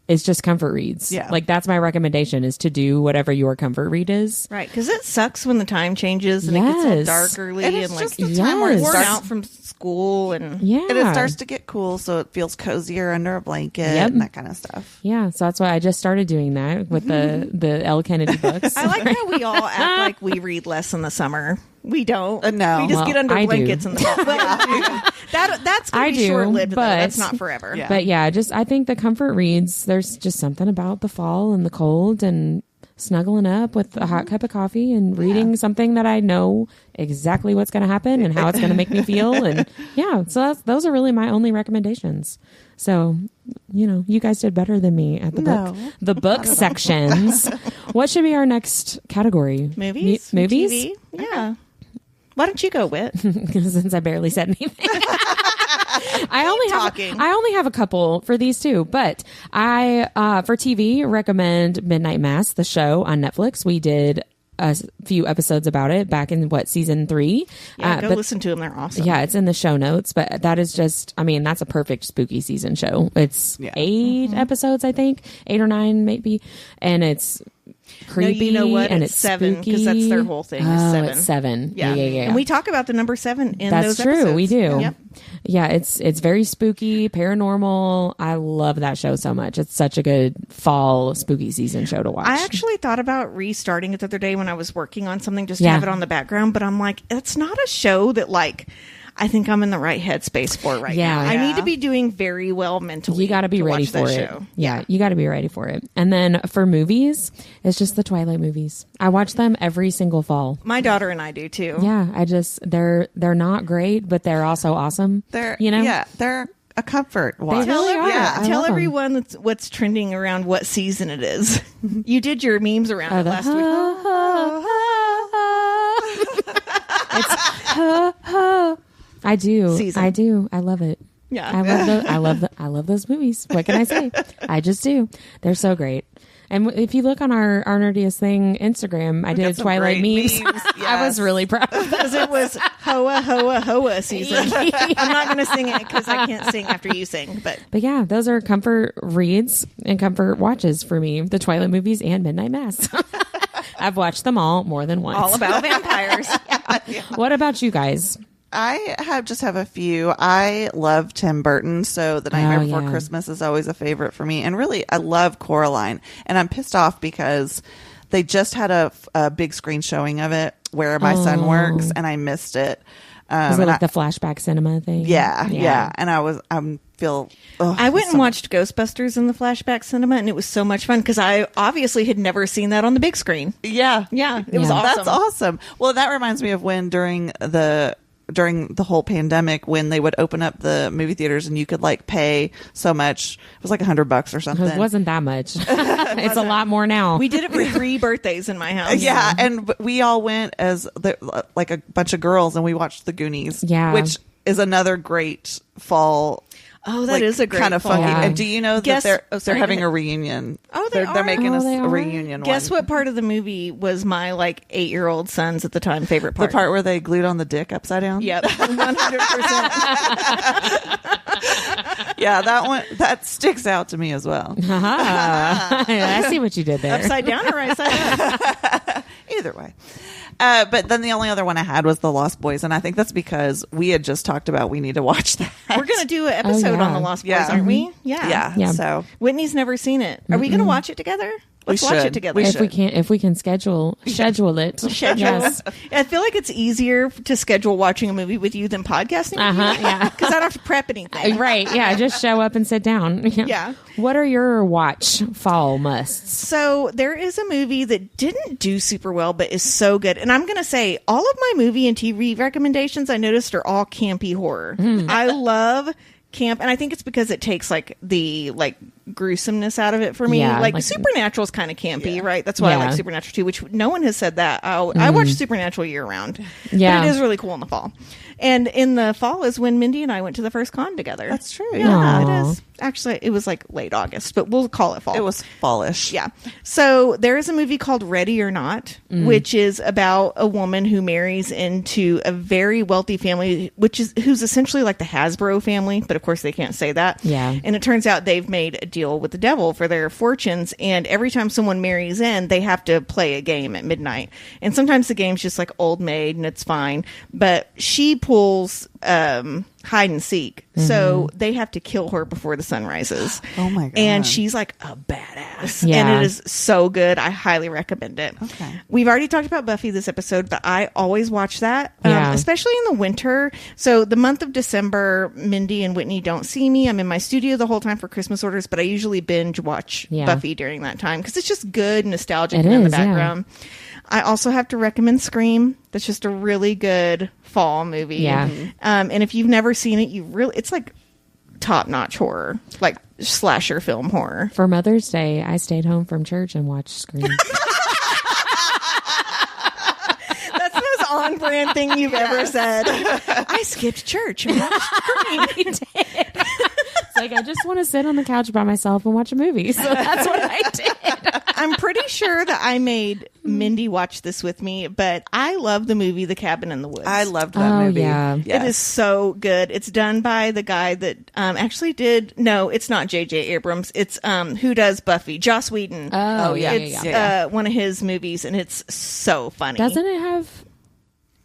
it's just comfort reads. Yeah. Like that's my recommendation, is to do whatever your comfort read is. Right. Because it sucks when the time changes and it gets all dark early and like just the time where it's worn out from school and it starts to get cool, so it feels cozier under a blanket and that kind of stuff. Yeah. So that's why I just started doing that with the L. Kennedy books. I like how we all act like we read less in the summer. We don't. No. We just get under blankets in the fall. That's going to be short-lived, though. That's not forever. Yeah. But yeah, I think the comfort reads, there's just something about the fall and the cold and snuggling up with a hot cup of coffee and reading something that I know exactly what's going to happen and how it's going to make me feel. And so those are really my only recommendations. So, you guys did better than me at the book sections. What should be our next category? Movies? Movies? TV? Yeah. Why don't you go, Whit? Since I barely said anything. I only have a couple for these two, but I for TV recommend Midnight Mass, the show on Netflix. We did a few episodes about it back in season 3. Yeah, go listen to them. They're awesome. Yeah, it's in the show notes, but that is just, that's a perfect spooky season show. It's 8 episodes, I think, 8 or 9 maybe, and it's creepy. No, you know what? And it's 7 because that's their whole thing. Oh, is 7. It's 7. Yeah. And we talk about the number 7 in that's those true. episodes. We do. Yep. Yeah, it's very spooky, paranormal. I love that show so much. It's such a good fall spooky season show to watch. I actually thought about restarting it the other day when I was working on something just to have it on the background, but I'm like, it's not a show that I think I'm in the right headspace for now. I need to be doing very well mentally. You got to be ready for it. Show. Yeah, you got to be ready for it. And then for movies, it's just the Twilight movies. I watch them every single fall. My daughter and I do too. Yeah, they're not great, but they're also awesome. They're a comfort watch. They really are. Tell everyone what's trending around what season it is. You did your memes around it last week. It's I do. Season. I do. I love it. Yeah. I love those movies. What can I say? I just do. They're so great. And if you look on our Nerdiest Thing Instagram, I did Twilight memes. Yes. I was really proud because it was Hoa Hoa Hoa season. I'm not going to sing it because I can't sing after you sing. But yeah, those are comfort reads and comfort watches for me. The Twilight movies and Midnight Mass. I've watched them all more than once. All about vampires. What about you guys? I have a few. I love Tim Burton, so The Nightmare Before Christmas is always a favorite for me. And really, I love Coraline. And I'm pissed off because they just had a big screen showing of it where my son works, and I missed it. Is it like the flashback cinema thing? Yeah. And I went and watched Ghostbusters in the flashback cinema, and it was so much fun because I obviously had never seen that on the big screen. Yeah. It was awesome. That's awesome. Well, that reminds me of when during the whole pandemic, when they would open up the movie theaters and you could like pay so much. It was like $100 or something. It wasn't that much. It's a lot more now. We did it for 3 birthdays in my house. Yeah, and we all went as like a bunch of girls, and we watched The Goonies. Yeah, which is another great fall. Oh, that is a great kind of funky. Yeah. And do you know that they're having a reunion? Oh, they're making a reunion. Guess what part of the movie was my 8-year-old son's at the time favorite part? The part where they glued on the dick upside down. Yep, 100%. Yeah, that sticks out to me as well. I see what you did there. Upside down or right side up? Either way. But then the only other one I had was The Lost Boys, and I think that's because we had just talked about we need to watch that. We're going to do an episode on The Lost Boys, aren't we? Yeah. So Whitney's never seen it. Are we going to watch it together? Let's watch it together. If we can schedule it. Yes. I feel like it's easier to schedule watching a movie with you than podcasting. Yeah. Because I don't have to prep anything. Right. Yeah. Just show up and sit down. Yeah. What are your watch fall musts? So there is a movie that didn't do super well, but is so good. And I'm going to say all of my movie and TV recommendations I noticed are all campy horror. I love camp, and I think it's because it takes the gruesomeness out of it for me. Supernatural is kind of campy, right? That's why I like Supernatural too, which no one has said that. I watch Supernatural year round. Yeah. But it is really cool in the fall. And in the fall is when Mindy and I went to the first con together. That's true. Yeah, it is. Actually, it was late August, but we'll call it fall. It was fallish. Yeah. So there is a movie called Ready or Not, which is about a woman who marries into a very wealthy family, who's essentially like the Hasbro family, but of course they can't say that. Yeah. And it turns out they've made a deal with the devil for their fortunes, and every time someone marries in, they have to play a game at midnight. And sometimes the game's just like Old Maid, and it's fine. But she pulls hide and seek, so they have to kill her before the sun rises. Oh my god! And she's like a badass, and it is so good. I highly recommend it. Okay, we've already talked about Buffy this episode, but I always watch that, especially in the winter. So the month of December, Mindy and Whitney don't see me. I'm in my studio the whole time for Christmas orders, but I usually binge watch Buffy during that time because it's just good, nostalgic in the background. Yeah. I also have to recommend Scream. That's just a really good fall movie. Yeah. And if you've never seen it, it's like top-notch horror, like slasher film horror. For Mother's Day, I stayed home from church and watched Scream. That's the most on-brand thing you've ever said. I skipped church and watched Scream. I did. It's I just want to sit on the couch by myself and watch a movie. So that's what I did. I'm pretty sure that I made Mindy watch this with me, but I love the movie The Cabin in the Woods. I loved that movie. Yeah. Yes. It is so good. It's done by the guy that it's not J.J. Abrams. It's who does Buffy? Joss Whedon. Oh, yeah. It's one of his movies, and it's so funny. Doesn't it have...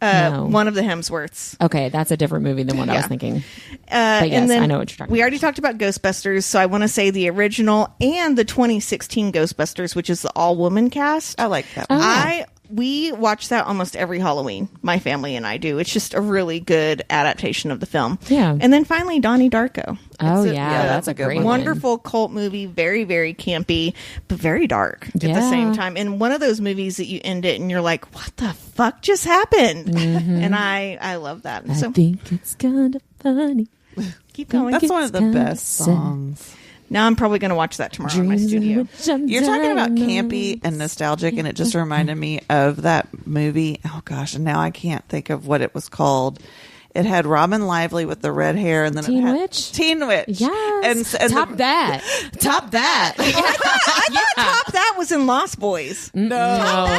one of the Hemsworths. Okay, that's a different movie than what I was thinking. But yes, and then I know what you're talking about. We already talked about Ghostbusters, so I want to say the original and the 2016 Ghostbusters, which is the all-woman cast. I like that one. We watch that almost every Halloween. My family and I do. It's just a really good adaptation of the film. Yeah. And then finally, Donnie Darko. That's a great one. Wonderful cult movie, very, very campy, but very dark at the same time. And one of those movies that you end it and you're like, what the fuck just happened? Mm-hmm. And I love that. I think it's kind of funny. Keep going. That's one of the best songs. Now I'm probably going to watch that tomorrow in my studio. You're talking about campy and nostalgic, and it just reminded me of that movie. Oh gosh, and now I can't think of what it was called. It had Robin Lively with the red hair, and then Teen it had Witch? Teen Witch. Yes. And Top that. Top that. I thought Top That was in Lost Boys. No,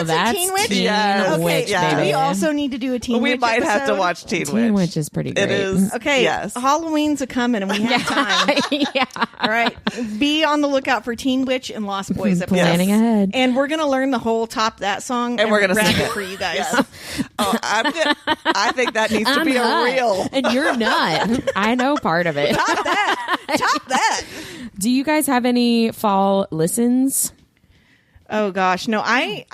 that's a Teen Witch? Teen Yes. Witch, Yeah. baby. We also need to do a Teen Witch We might have to episode. watch Teen Witch. Teen Witch is pretty great. It is. Okay, Yes. Halloween's a coming, and we have time. yeah. All right, be on the lookout for Teen Witch and Lost Boys episodes. Planning ahead. And we're gonna learn the whole Top That song, And we're gonna rap sing it it. for you guys. Yes. Oh, I think that needs to I'm be a not. reel. And you're not. I know part of it. Top that. Do you guys have any fall listens? Oh gosh, no, I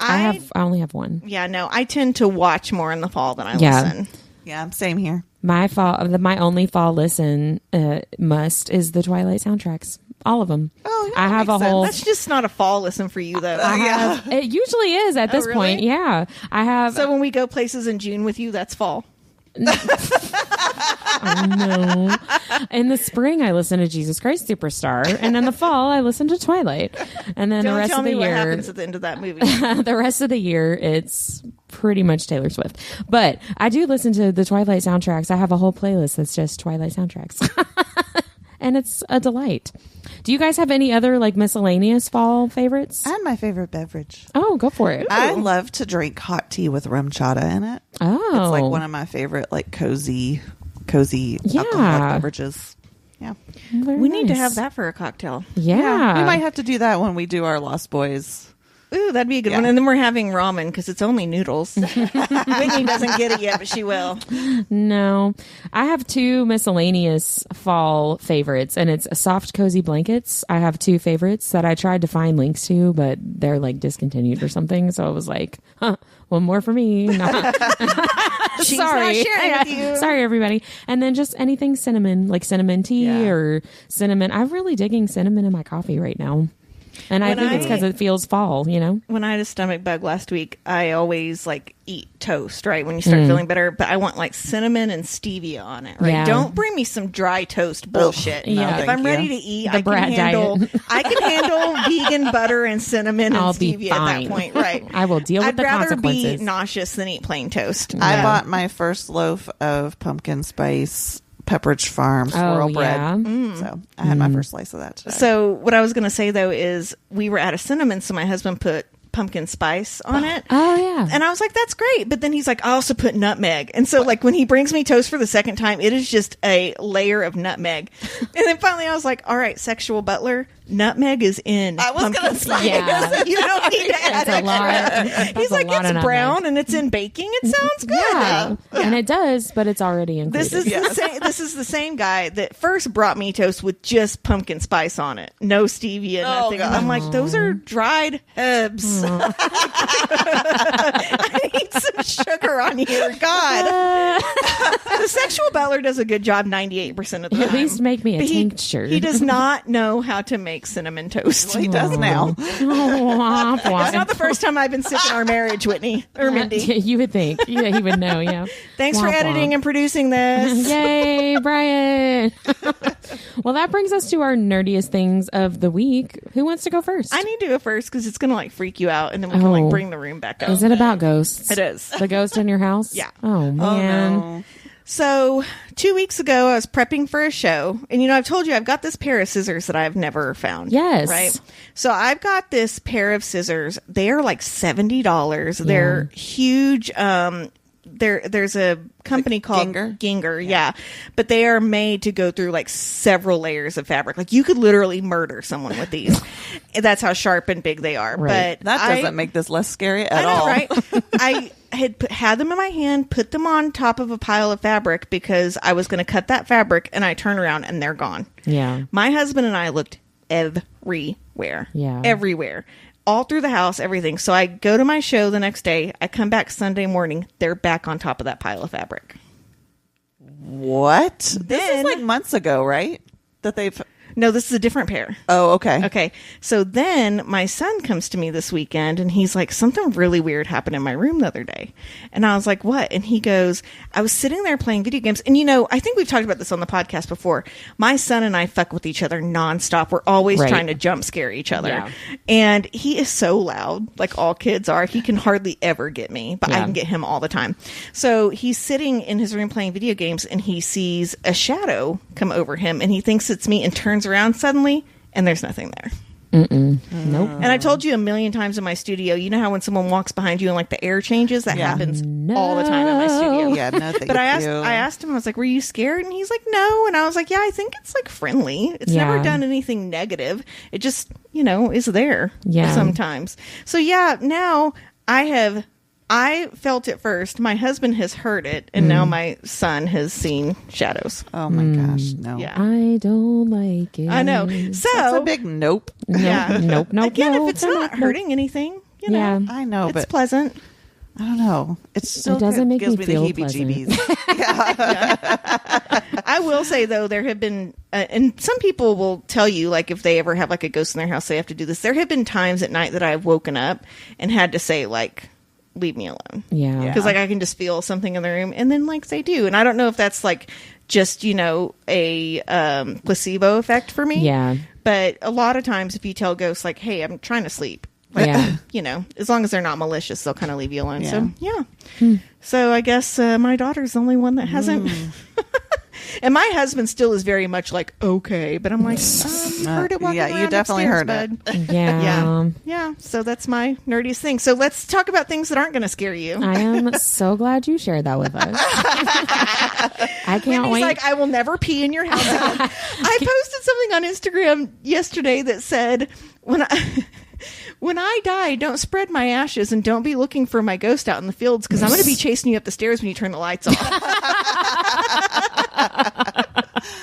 only have one. Yeah, no, I tend to watch more in the fall than I Yeah. listen. Yeah, same here. My only fall listen must is the Twilight soundtracks. All of them. Oh, yeah, I have a makes sense. whole. That's just not a fall listen for you, though. It usually is at this really? point. Yeah, I have. So when we go places in June with you, that's fall. No. In the spring, I listen to Jesus Christ Superstar, and in the fall, I listen to Twilight, and then Don't the rest tell of the me what year, happens at the end of that movie. the rest of the year, it's pretty much Taylor Swift. But I do listen to the Twilight soundtracks. I have a whole playlist that's just Twilight soundtracks, and it's a delight. Do you guys have any other like miscellaneous fall favorites? And my favorite beverage. Oh, go for it. I love to drink hot tea with rum chata in it. Oh, It's like one of my favorite, like cozy Yeah. alcoholic beverages. Yeah. Very We need to nice. have that for a cocktail. Yeah. We might have to do that when we do our Lost Boys. Ooh, that'd be a good one. And then we're having ramen because it's only noodles. Whitney doesn't get it yet, but she will. No, I have two miscellaneous fall favorites, and it's soft, cozy blankets. I have two favorites that I tried to find links to, but they're like discontinued or something. So I was like, one more for me. She's Sorry. not sharing with you. Sorry, everybody. And then just anything cinnamon, like cinnamon tea Yeah. or cinnamon. I'm really digging cinnamon in my coffee right now. And I think it's because it feels fall, you know? When I had a stomach bug last week, I always like eat toast, right? When you start feeling better, but I want like cinnamon and stevia on it, right? Yeah. Don't bring me some dry toast bullshit. Yeah. If thank I'm ready you. to eat, The I can brat handle diet. I can handle vegan butter and cinnamon and I'll be stevia at fine. that point, right? I will deal with I'd the rather consequences. be nauseous than eat plain toast. I bought my first loaf of pumpkin spice Pepperidge Farm swirl bread. yeah. So I had my first slice of that today. So what I was going to say though is we were out of cinnamon, so my husband put pumpkin spice on it. Oh, yeah. And I was like, that's great. But then he's like, I also put nutmeg. And so like when he brings me toast for the second time, it is just a layer of nutmeg. And then finally I was like, all right, sexual butler, nutmeg is in. I was pumpkin gonna spice. say, Yeah. You don't need to add That's a lot. extra. He's like, it's brown and it's in baking. It sounds good. Yeah. And it does, but it's already included. This is the same guy that first brought me toast with just pumpkin spice on it, no stevia, nothing. And I'm like, those are dried herbs. I need some sugar on here, God. The sexual butler does a good job 98% of the time. At least make me a But tincture. He does not know how to make cinnamon toast. Well, he does now. Womp womp. It's not the first time I've been sick in our marriage, Whitney or Mindy. You would think. Yeah, he would know, yeah. Thanks for Womp editing womp. and producing this. Yay, Brian. Well, that brings us to our nerdiest things of the week. Who wants to go first? I need to go first because it's going to like freak you out and then we can Oh. like bring the room back up. Is it about ghosts? It is. The ghost in your house? Yeah. Oh, man. No. So 2 weeks ago, I was prepping for a show, and I've told you I've got this pair of scissors that I've never found. Yes. Right. So I've got this pair of scissors. They are like $70. They're huge. There's a company called Ginger? yeah. But they are made to go through like several layers of fabric. Like you could literally murder someone with these. That's how sharp and big they are. Right. But That doesn't make this less scary at I know, all. right? I had them in my hand, put them on top of a pile of fabric because I was going to cut that fabric, and I turn around and they're gone. Yeah. My husband and I looked everywhere. Yeah. Everywhere. All through the house, everything. So I go to my show the next day. I come back Sunday morning. They're back on top of that pile of fabric. What? This Then- is like months ago, right? That they've... No, this is a different pair. Oh, okay. Okay. So then my son comes to me this weekend and he's like, something really weird happened in my room the other day. And I was like, what? And he goes, I was sitting there playing video games. And, I think we've talked about this on the podcast before. My son and I fuck with each other nonstop. We're always trying to jump scare each other. Yeah. And he is so loud, like all kids are. He can hardly ever get me, but I can get him all the time. So he's sitting in his room playing video games and he sees a shadow come over him and he thinks it's me and turns around suddenly and there's nothing there. Nope. And I told you a million times in my studio, you know how when someone walks behind you and like the air changes? That happens all the time in my studio. Yeah, no, thank but I you. asked him, I was like, were you scared? And he's like, no. And I was like, yeah, I think it's like friendly. It's never done anything negative. It just, is there sometimes. So now I felt it first. My husband has heard it, and now my son has seen shadows. Oh my gosh, no. Yeah. I don't like it. I know. So that's a big nope. Nope. Again, if it's not hurting anything, I know, it's but pleasant. I don't know. It doesn't make gives me me feel the heebie-jeebies. I will say though, there have been, and some people will tell you, like if they ever have like a ghost in their house, they have to do this. There have been times at night that I've woken up and had to say like, leave me alone. Yeah. Because like I can just feel something in the room and then like they do. And I don't know if that's like just, a placebo effect for me. Yeah. But a lot of times if you tell ghosts like, hey, I'm trying to sleep. Like, as long as they're not malicious, they'll kind of leave you alone. Yeah. So, So I guess my daughter's the only one that hasn't. And my husband still is very much like, okay. But I'm like, heard it walking around you definitely upstairs, heard bud. it. Yeah. So that's my nerdiest thing. So let's talk about things that aren't going to scare you. I am so glad you shared that with us. I can't wait. Like, I will never pee in your house again. I posted something on Instagram yesterday that said, when I die, don't spread my ashes and don't be looking for my ghost out in the fields because I'm going to be chasing you up the stairs when you turn the lights off.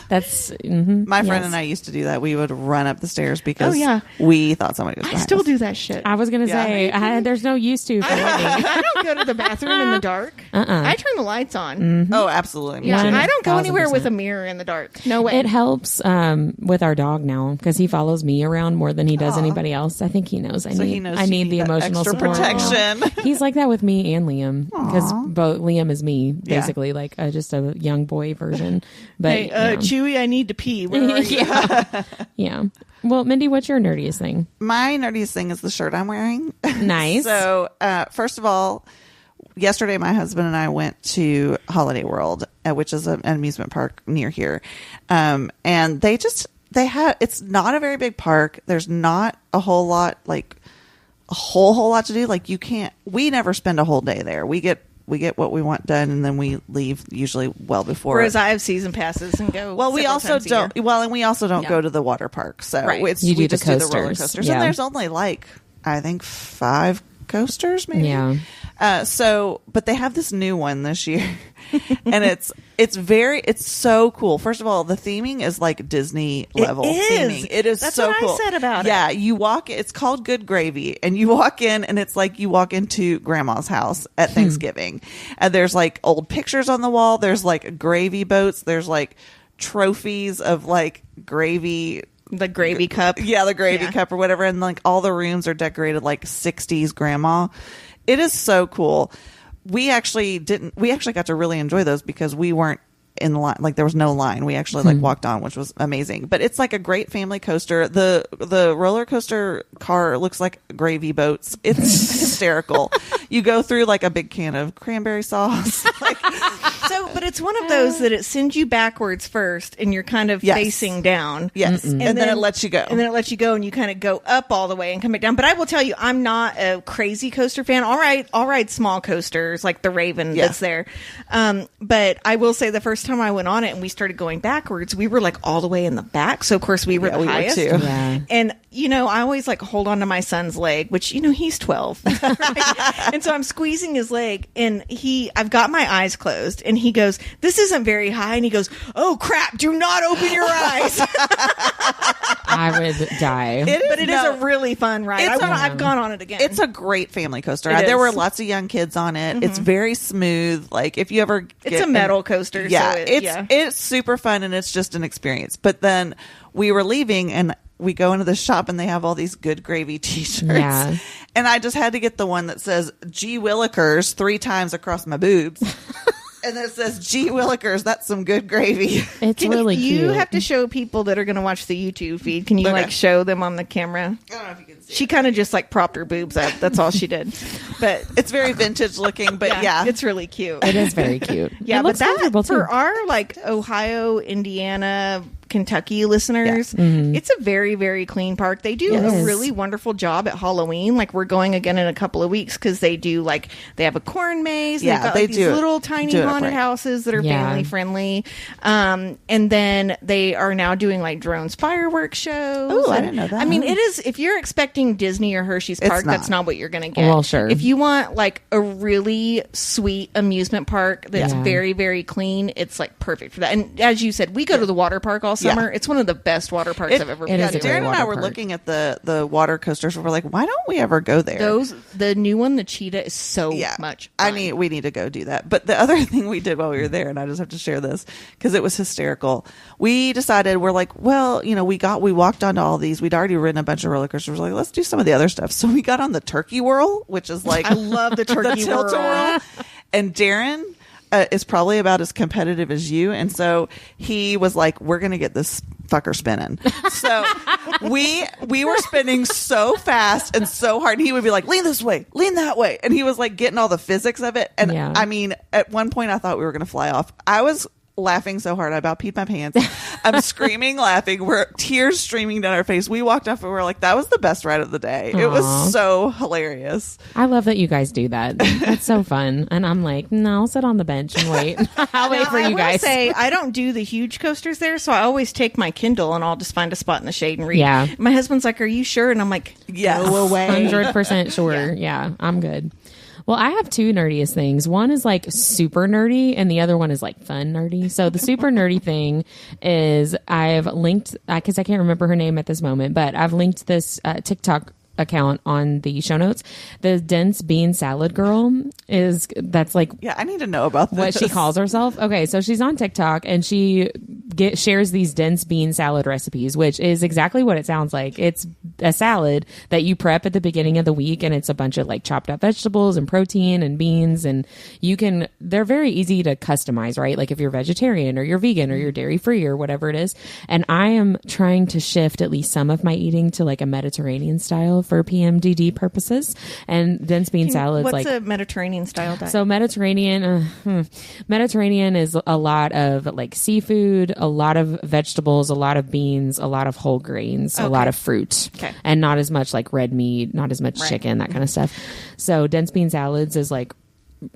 That's my friend and I used to do that. We would run up the stairs because we thought somebody was behind I still us. do that shit. I was going to say, there's no use to for I don't go to the bathroom in the dark. I turn the lights on. Oh, absolutely. Yeah, I don't go anywhere with a mirror in the dark. No way. It helps with our dog now because he follows me around more than he does anybody else. I think he knows I need the emotional support. Protection. He's like that with me and Liam because both Liam is me basically like just a young boy version. But hey, Chewy, I need to pee. Where are you? Yeah. Well, Mindy, what's your nerdiest thing? My nerdiest thing is the shirt I'm wearing. Nice. So, first of all, yesterday my husband and I went to Holiday World, which is an amusement park near here. And it's not a very big park. There's not a whole lot, like a whole lot to do. Like we never spend a whole day there. We get what we want done and then we leave usually well before. Whereas I have season passes and go. Well, we also don't. Well, and we also don't go to the water park. So we just do the roller coasters. And there's only like I think 5 coasters maybe. Yeah. But they have this new one this year, and it's so cool. First of all, the theming is like Disney level theming. It is That's so what cool. I said about it. Yeah, you walk. It's called Good Gravy, and you walk in, and it's like you walk into Grandma's house at Thanksgiving, and there's like old pictures on the wall. There's like gravy boats. There's like trophies of like gravy. The gravy cup. Yeah, the gravy cup or whatever. And like all the rooms are decorated like 60s grandma. It is so cool. We actually got to really enjoy those because we weren't in the line. Like there was no line. We actually like walked on, which was amazing. But it's like a great family coaster. The roller coaster car looks like gravy boats. It's hysterical. You go through like a big can of cranberry sauce. But it's one of those that it sends you backwards first and you're kind of facing down. Yes. And then it lets you go. And then it lets you go and you kind of go up all the way and come back down. But I will tell you, I'm not a crazy coaster fan. I'll ride small coasters like the Raven that's there. But I will say the first time I went on it and we started going backwards, we were like all the way in the back. So of course we were the highest. Were too. Yeah. And I always like hold on to my son's leg, which, he's 12. Right? And so I'm squeezing his leg and I've got my eyes closed and he goes, this isn't very high. And he goes, oh crap, do not open your eyes. I would die. It is a really fun ride. I've gone on it again. It's a great family coaster. There were lots of young kids on it. It's very smooth. Like if you ever it's a metal coaster. Yeah. it's super fun and it's just an experience. But then we were leaving and we go into the shop and they have all these Good Gravy t-shirts. Yeah. And I just had to get the one that says G Willikers 3 times across my boobs. And it says, gee willikers, that's some good gravy. It's really cute. You have to show people that are going to watch the YouTube feed. Can you like show them on the camera? I don't know if you can see. She kind of just like propped her boobs up. That's all she did. But it's very vintage looking, but yeah. It's really cute. It is very cute. Yeah, but that for our like Ohio, Indiana, Kentucky listeners, it's a very, very clean park. They do a really wonderful job at Halloween. Like we're going again in a couple of weeks because they have a corn maze. Yeah, got, like, these little tiny haunted houses that are family friendly. And then they are now doing like drones fireworks shows. Oh, I didn't know that. I mean, it is, if you're expecting Disney or Hershey's Park, that's not what you're going to get. Well, sure. If you want like a really sweet amusement park that's very, very clean, it's like perfect for that. And as you said, we go to the water park all summer. It's one of the best water parks I've ever been to. Darren and I were looking at the water coasters. We're like, why don't we ever go there? The new one, the Cheetah, is so much fun. We need to go do that. But the other thing we did while we were there, and I just have to share this because it was hysterical. We decided, we're like, well, we walked onto all these. We'd already ridden a bunch of roller coasters. We're like, let's do some of the other stuff. So we got on the Turkey Whirl, which is like, I love the Turkey Whirl. And Darren is probably about as competitive as you, and so he was like, we're gonna get this fucker spinning. So we were spinning so fast and so hard, and he would be like, lean this way, lean that way, and he was like getting all the physics of it. And I mean, at one point I thought we were gonna fly off. I was laughing so hard I about peed my pants. I'm screaming, laughing. We're tears streaming down our face. We walked off and we're like, that was the best ride of the day. Aww. It was so hilarious. I love that you guys do that. That's so fun. And I'm like, no, I'll sit on the bench and wait. I'll wait for you guys. I will say, I don't do the huge coasters there, so I always take my Kindle and I'll just find a spot in the shade and read. Yeah. My husband's like, are you sure? And I'm like, go away. 100% sure. Yeah, I'm good. Well, I have 2 nerdiest things. One is like super nerdy and the other one is like fun nerdy. So the super nerdy thing is I've linked, because I can't remember her name at this moment, but I've linked this TikTok account on the show notes. The dense bean salad girl that's like, I need to know about this. What she calls herself. Okay, so she's on TikTok and she shares these dense bean salad recipes, which is exactly what it sounds like. It's a salad that you prep at the beginning of the week, and it's a bunch of like chopped up vegetables and protein and beans, and they're very easy to customize, right? Like if you're vegetarian or you're vegan or you're dairy free or whatever it is. And I am trying to shift at least some of my eating to like a Mediterranean style for PMDD purposes, and dense bean salads. What's a Mediterranean style diet? So Mediterranean is a lot of like seafood, a lot of vegetables, a lot of beans, a lot of whole grains, a lot of fruit, and not as much like red meat, not as much chicken, that kind of stuff. So dense bean salads is like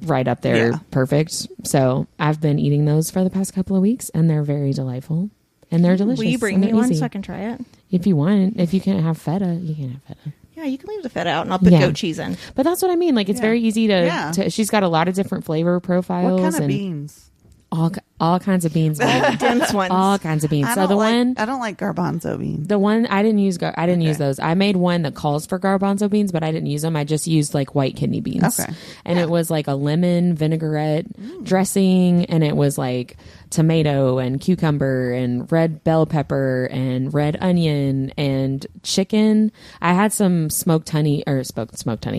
right up there, perfect. So I've been eating those for the past couple of weeks, and they're very delightful. And they're delicious. Will you bring me one so I can try it? If you want. If you can't have feta, you can have feta. Yeah, you can leave the feta out and I'll put goat cheese in. But that's what I mean. Like, it's very easy to she's got a lot of different flavor profiles. What kind of beans? All kinds of beans. Dense ones. All kinds of beans. I don't like garbanzo beans. The one I didn't use. I didn't use those. I made one that calls for garbanzo beans, but I didn't use them. I just used like white kidney beans. Okay. And it was like a lemon vinaigrette dressing, and it was like tomato and cucumber and red bell pepper and red onion and chicken. I had some smoked honey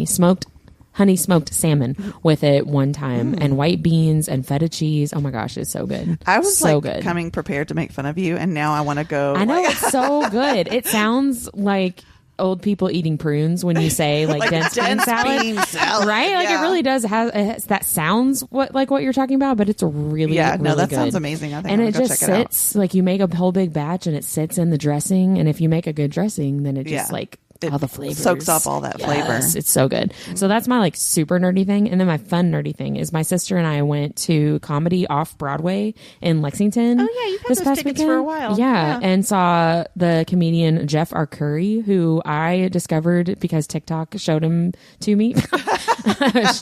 smoked salmon with it one time, and white beans and feta cheese. Oh my gosh, it's so good. I was so good. Coming prepared to make fun of you, and now I want to go. I know, it's so good. It sounds like old people eating prunes when you say like dense bean salad, right? Like it really does have that sounds like what you're talking about, but it's really really that good. Sounds amazing. I think and it just sits like you make a whole big batch and it sits in the dressing, and if you make a good dressing, then it just like all the flavors soaks up all that flavor. It's so good. So that's my like super nerdy thing. And then my fun nerdy thing is my sister and I went to Comedy Off Broadway in Lexington. Oh yeah, you've had those tickets weekend for a while. Yeah, and saw the comedian Jeff Arcuri, who I discovered because TikTok showed him to me.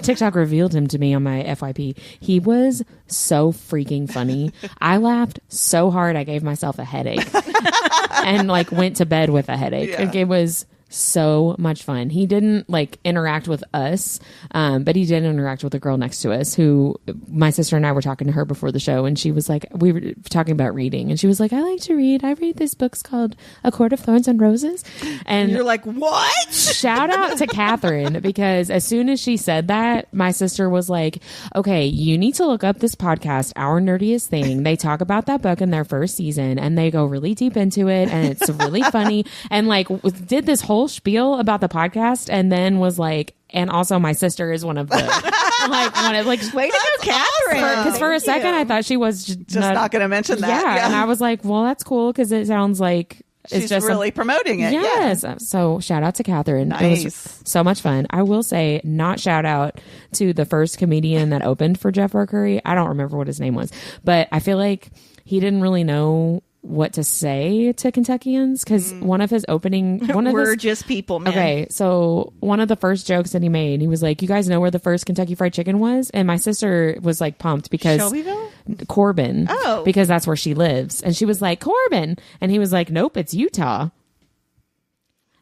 TikTok revealed him to me on my FYP. He was so freaking funny. I laughed so hard I gave myself a headache and like went to bed with a headache. Like, it was so much fun. He didn't like interact with us, but he did interact with the girl next to us who my sister and I were talking to her before the show, and she was like, we were talking about reading, and she was like, I like to read. I read this book's called A Court of Thorns and Roses. And you're like, what? Shout out to Catherine, because as soon as she said that, my sister was like, okay, you need to look up this podcast, Our Nerdiest Thing. They talk about that book in their first season, and they go really deep into it, and it's really funny, and like did this whole spiel about the podcast, and then was like, and also my sister is one of the way to go, Catherine. Because for a second I thought she was just not going to mention that. Yeah, and I was like, well, that's cool, because it sounds like she's just really promoting it. Yes. Yeah. So shout out to Catherine. Nice. It was so much fun. I will say, not shout out to the first comedian that opened for Jeff R. Curry. I don't remember what his name was, but I feel like he didn't really know what to say to Kentuckians, because one of his we're just people, man. Okay, so one of the first jokes that he made, he was like, you guys know where the first Kentucky Fried Chicken was? And my sister was like pumped because Shelbyville? Corbin. Oh, because that's where she lives, and she was like, Corbin, and he was like, nope, it's Utah.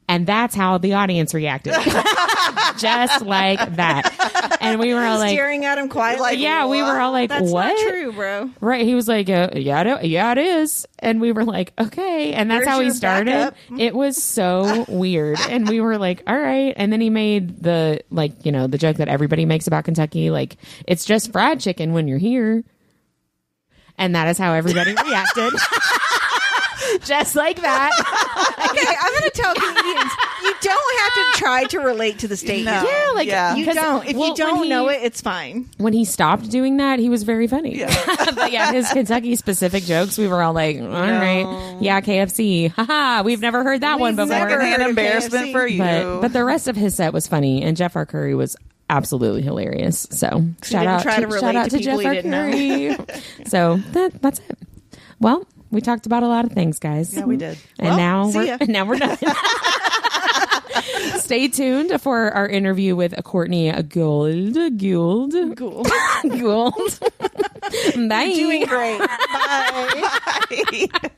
And that's how the audience reacted. Just like that. And we were all like, staring at him quietly. Like, yeah, we were all like, that's what? Not true, bro. Right. He was like, yeah, it is. And we were like, okay. And that's how he started. Backup? It was so weird. And we were like, all right. And then he made the, like, you know, the joke that everybody makes about Kentucky. Like, it's just fried chicken when you're here. And that is how everybody reacted. Just like that. Okay, I'm going to tell comedians, you don't have to try to relate to the statement. No. Yeah, like you don't. If you don't know it, it's fine. When he stopped doing that, he was very funny. Yeah. But yeah, his Kentucky specific jokes, we were all like, all right, yeah, KFC. Haha, we've never heard that one before. Secondhand embarrassment for you. But the rest of his set was funny, and Jeff R. Curry was absolutely hilarious. So shout out to Jeff R. Curry. So that's it. Well, we talked about a lot of things, guys. Yeah, we did. And now we're done. Stay tuned for our interview with Courtney Gould. Bye. You're doing great. Bye. Bye.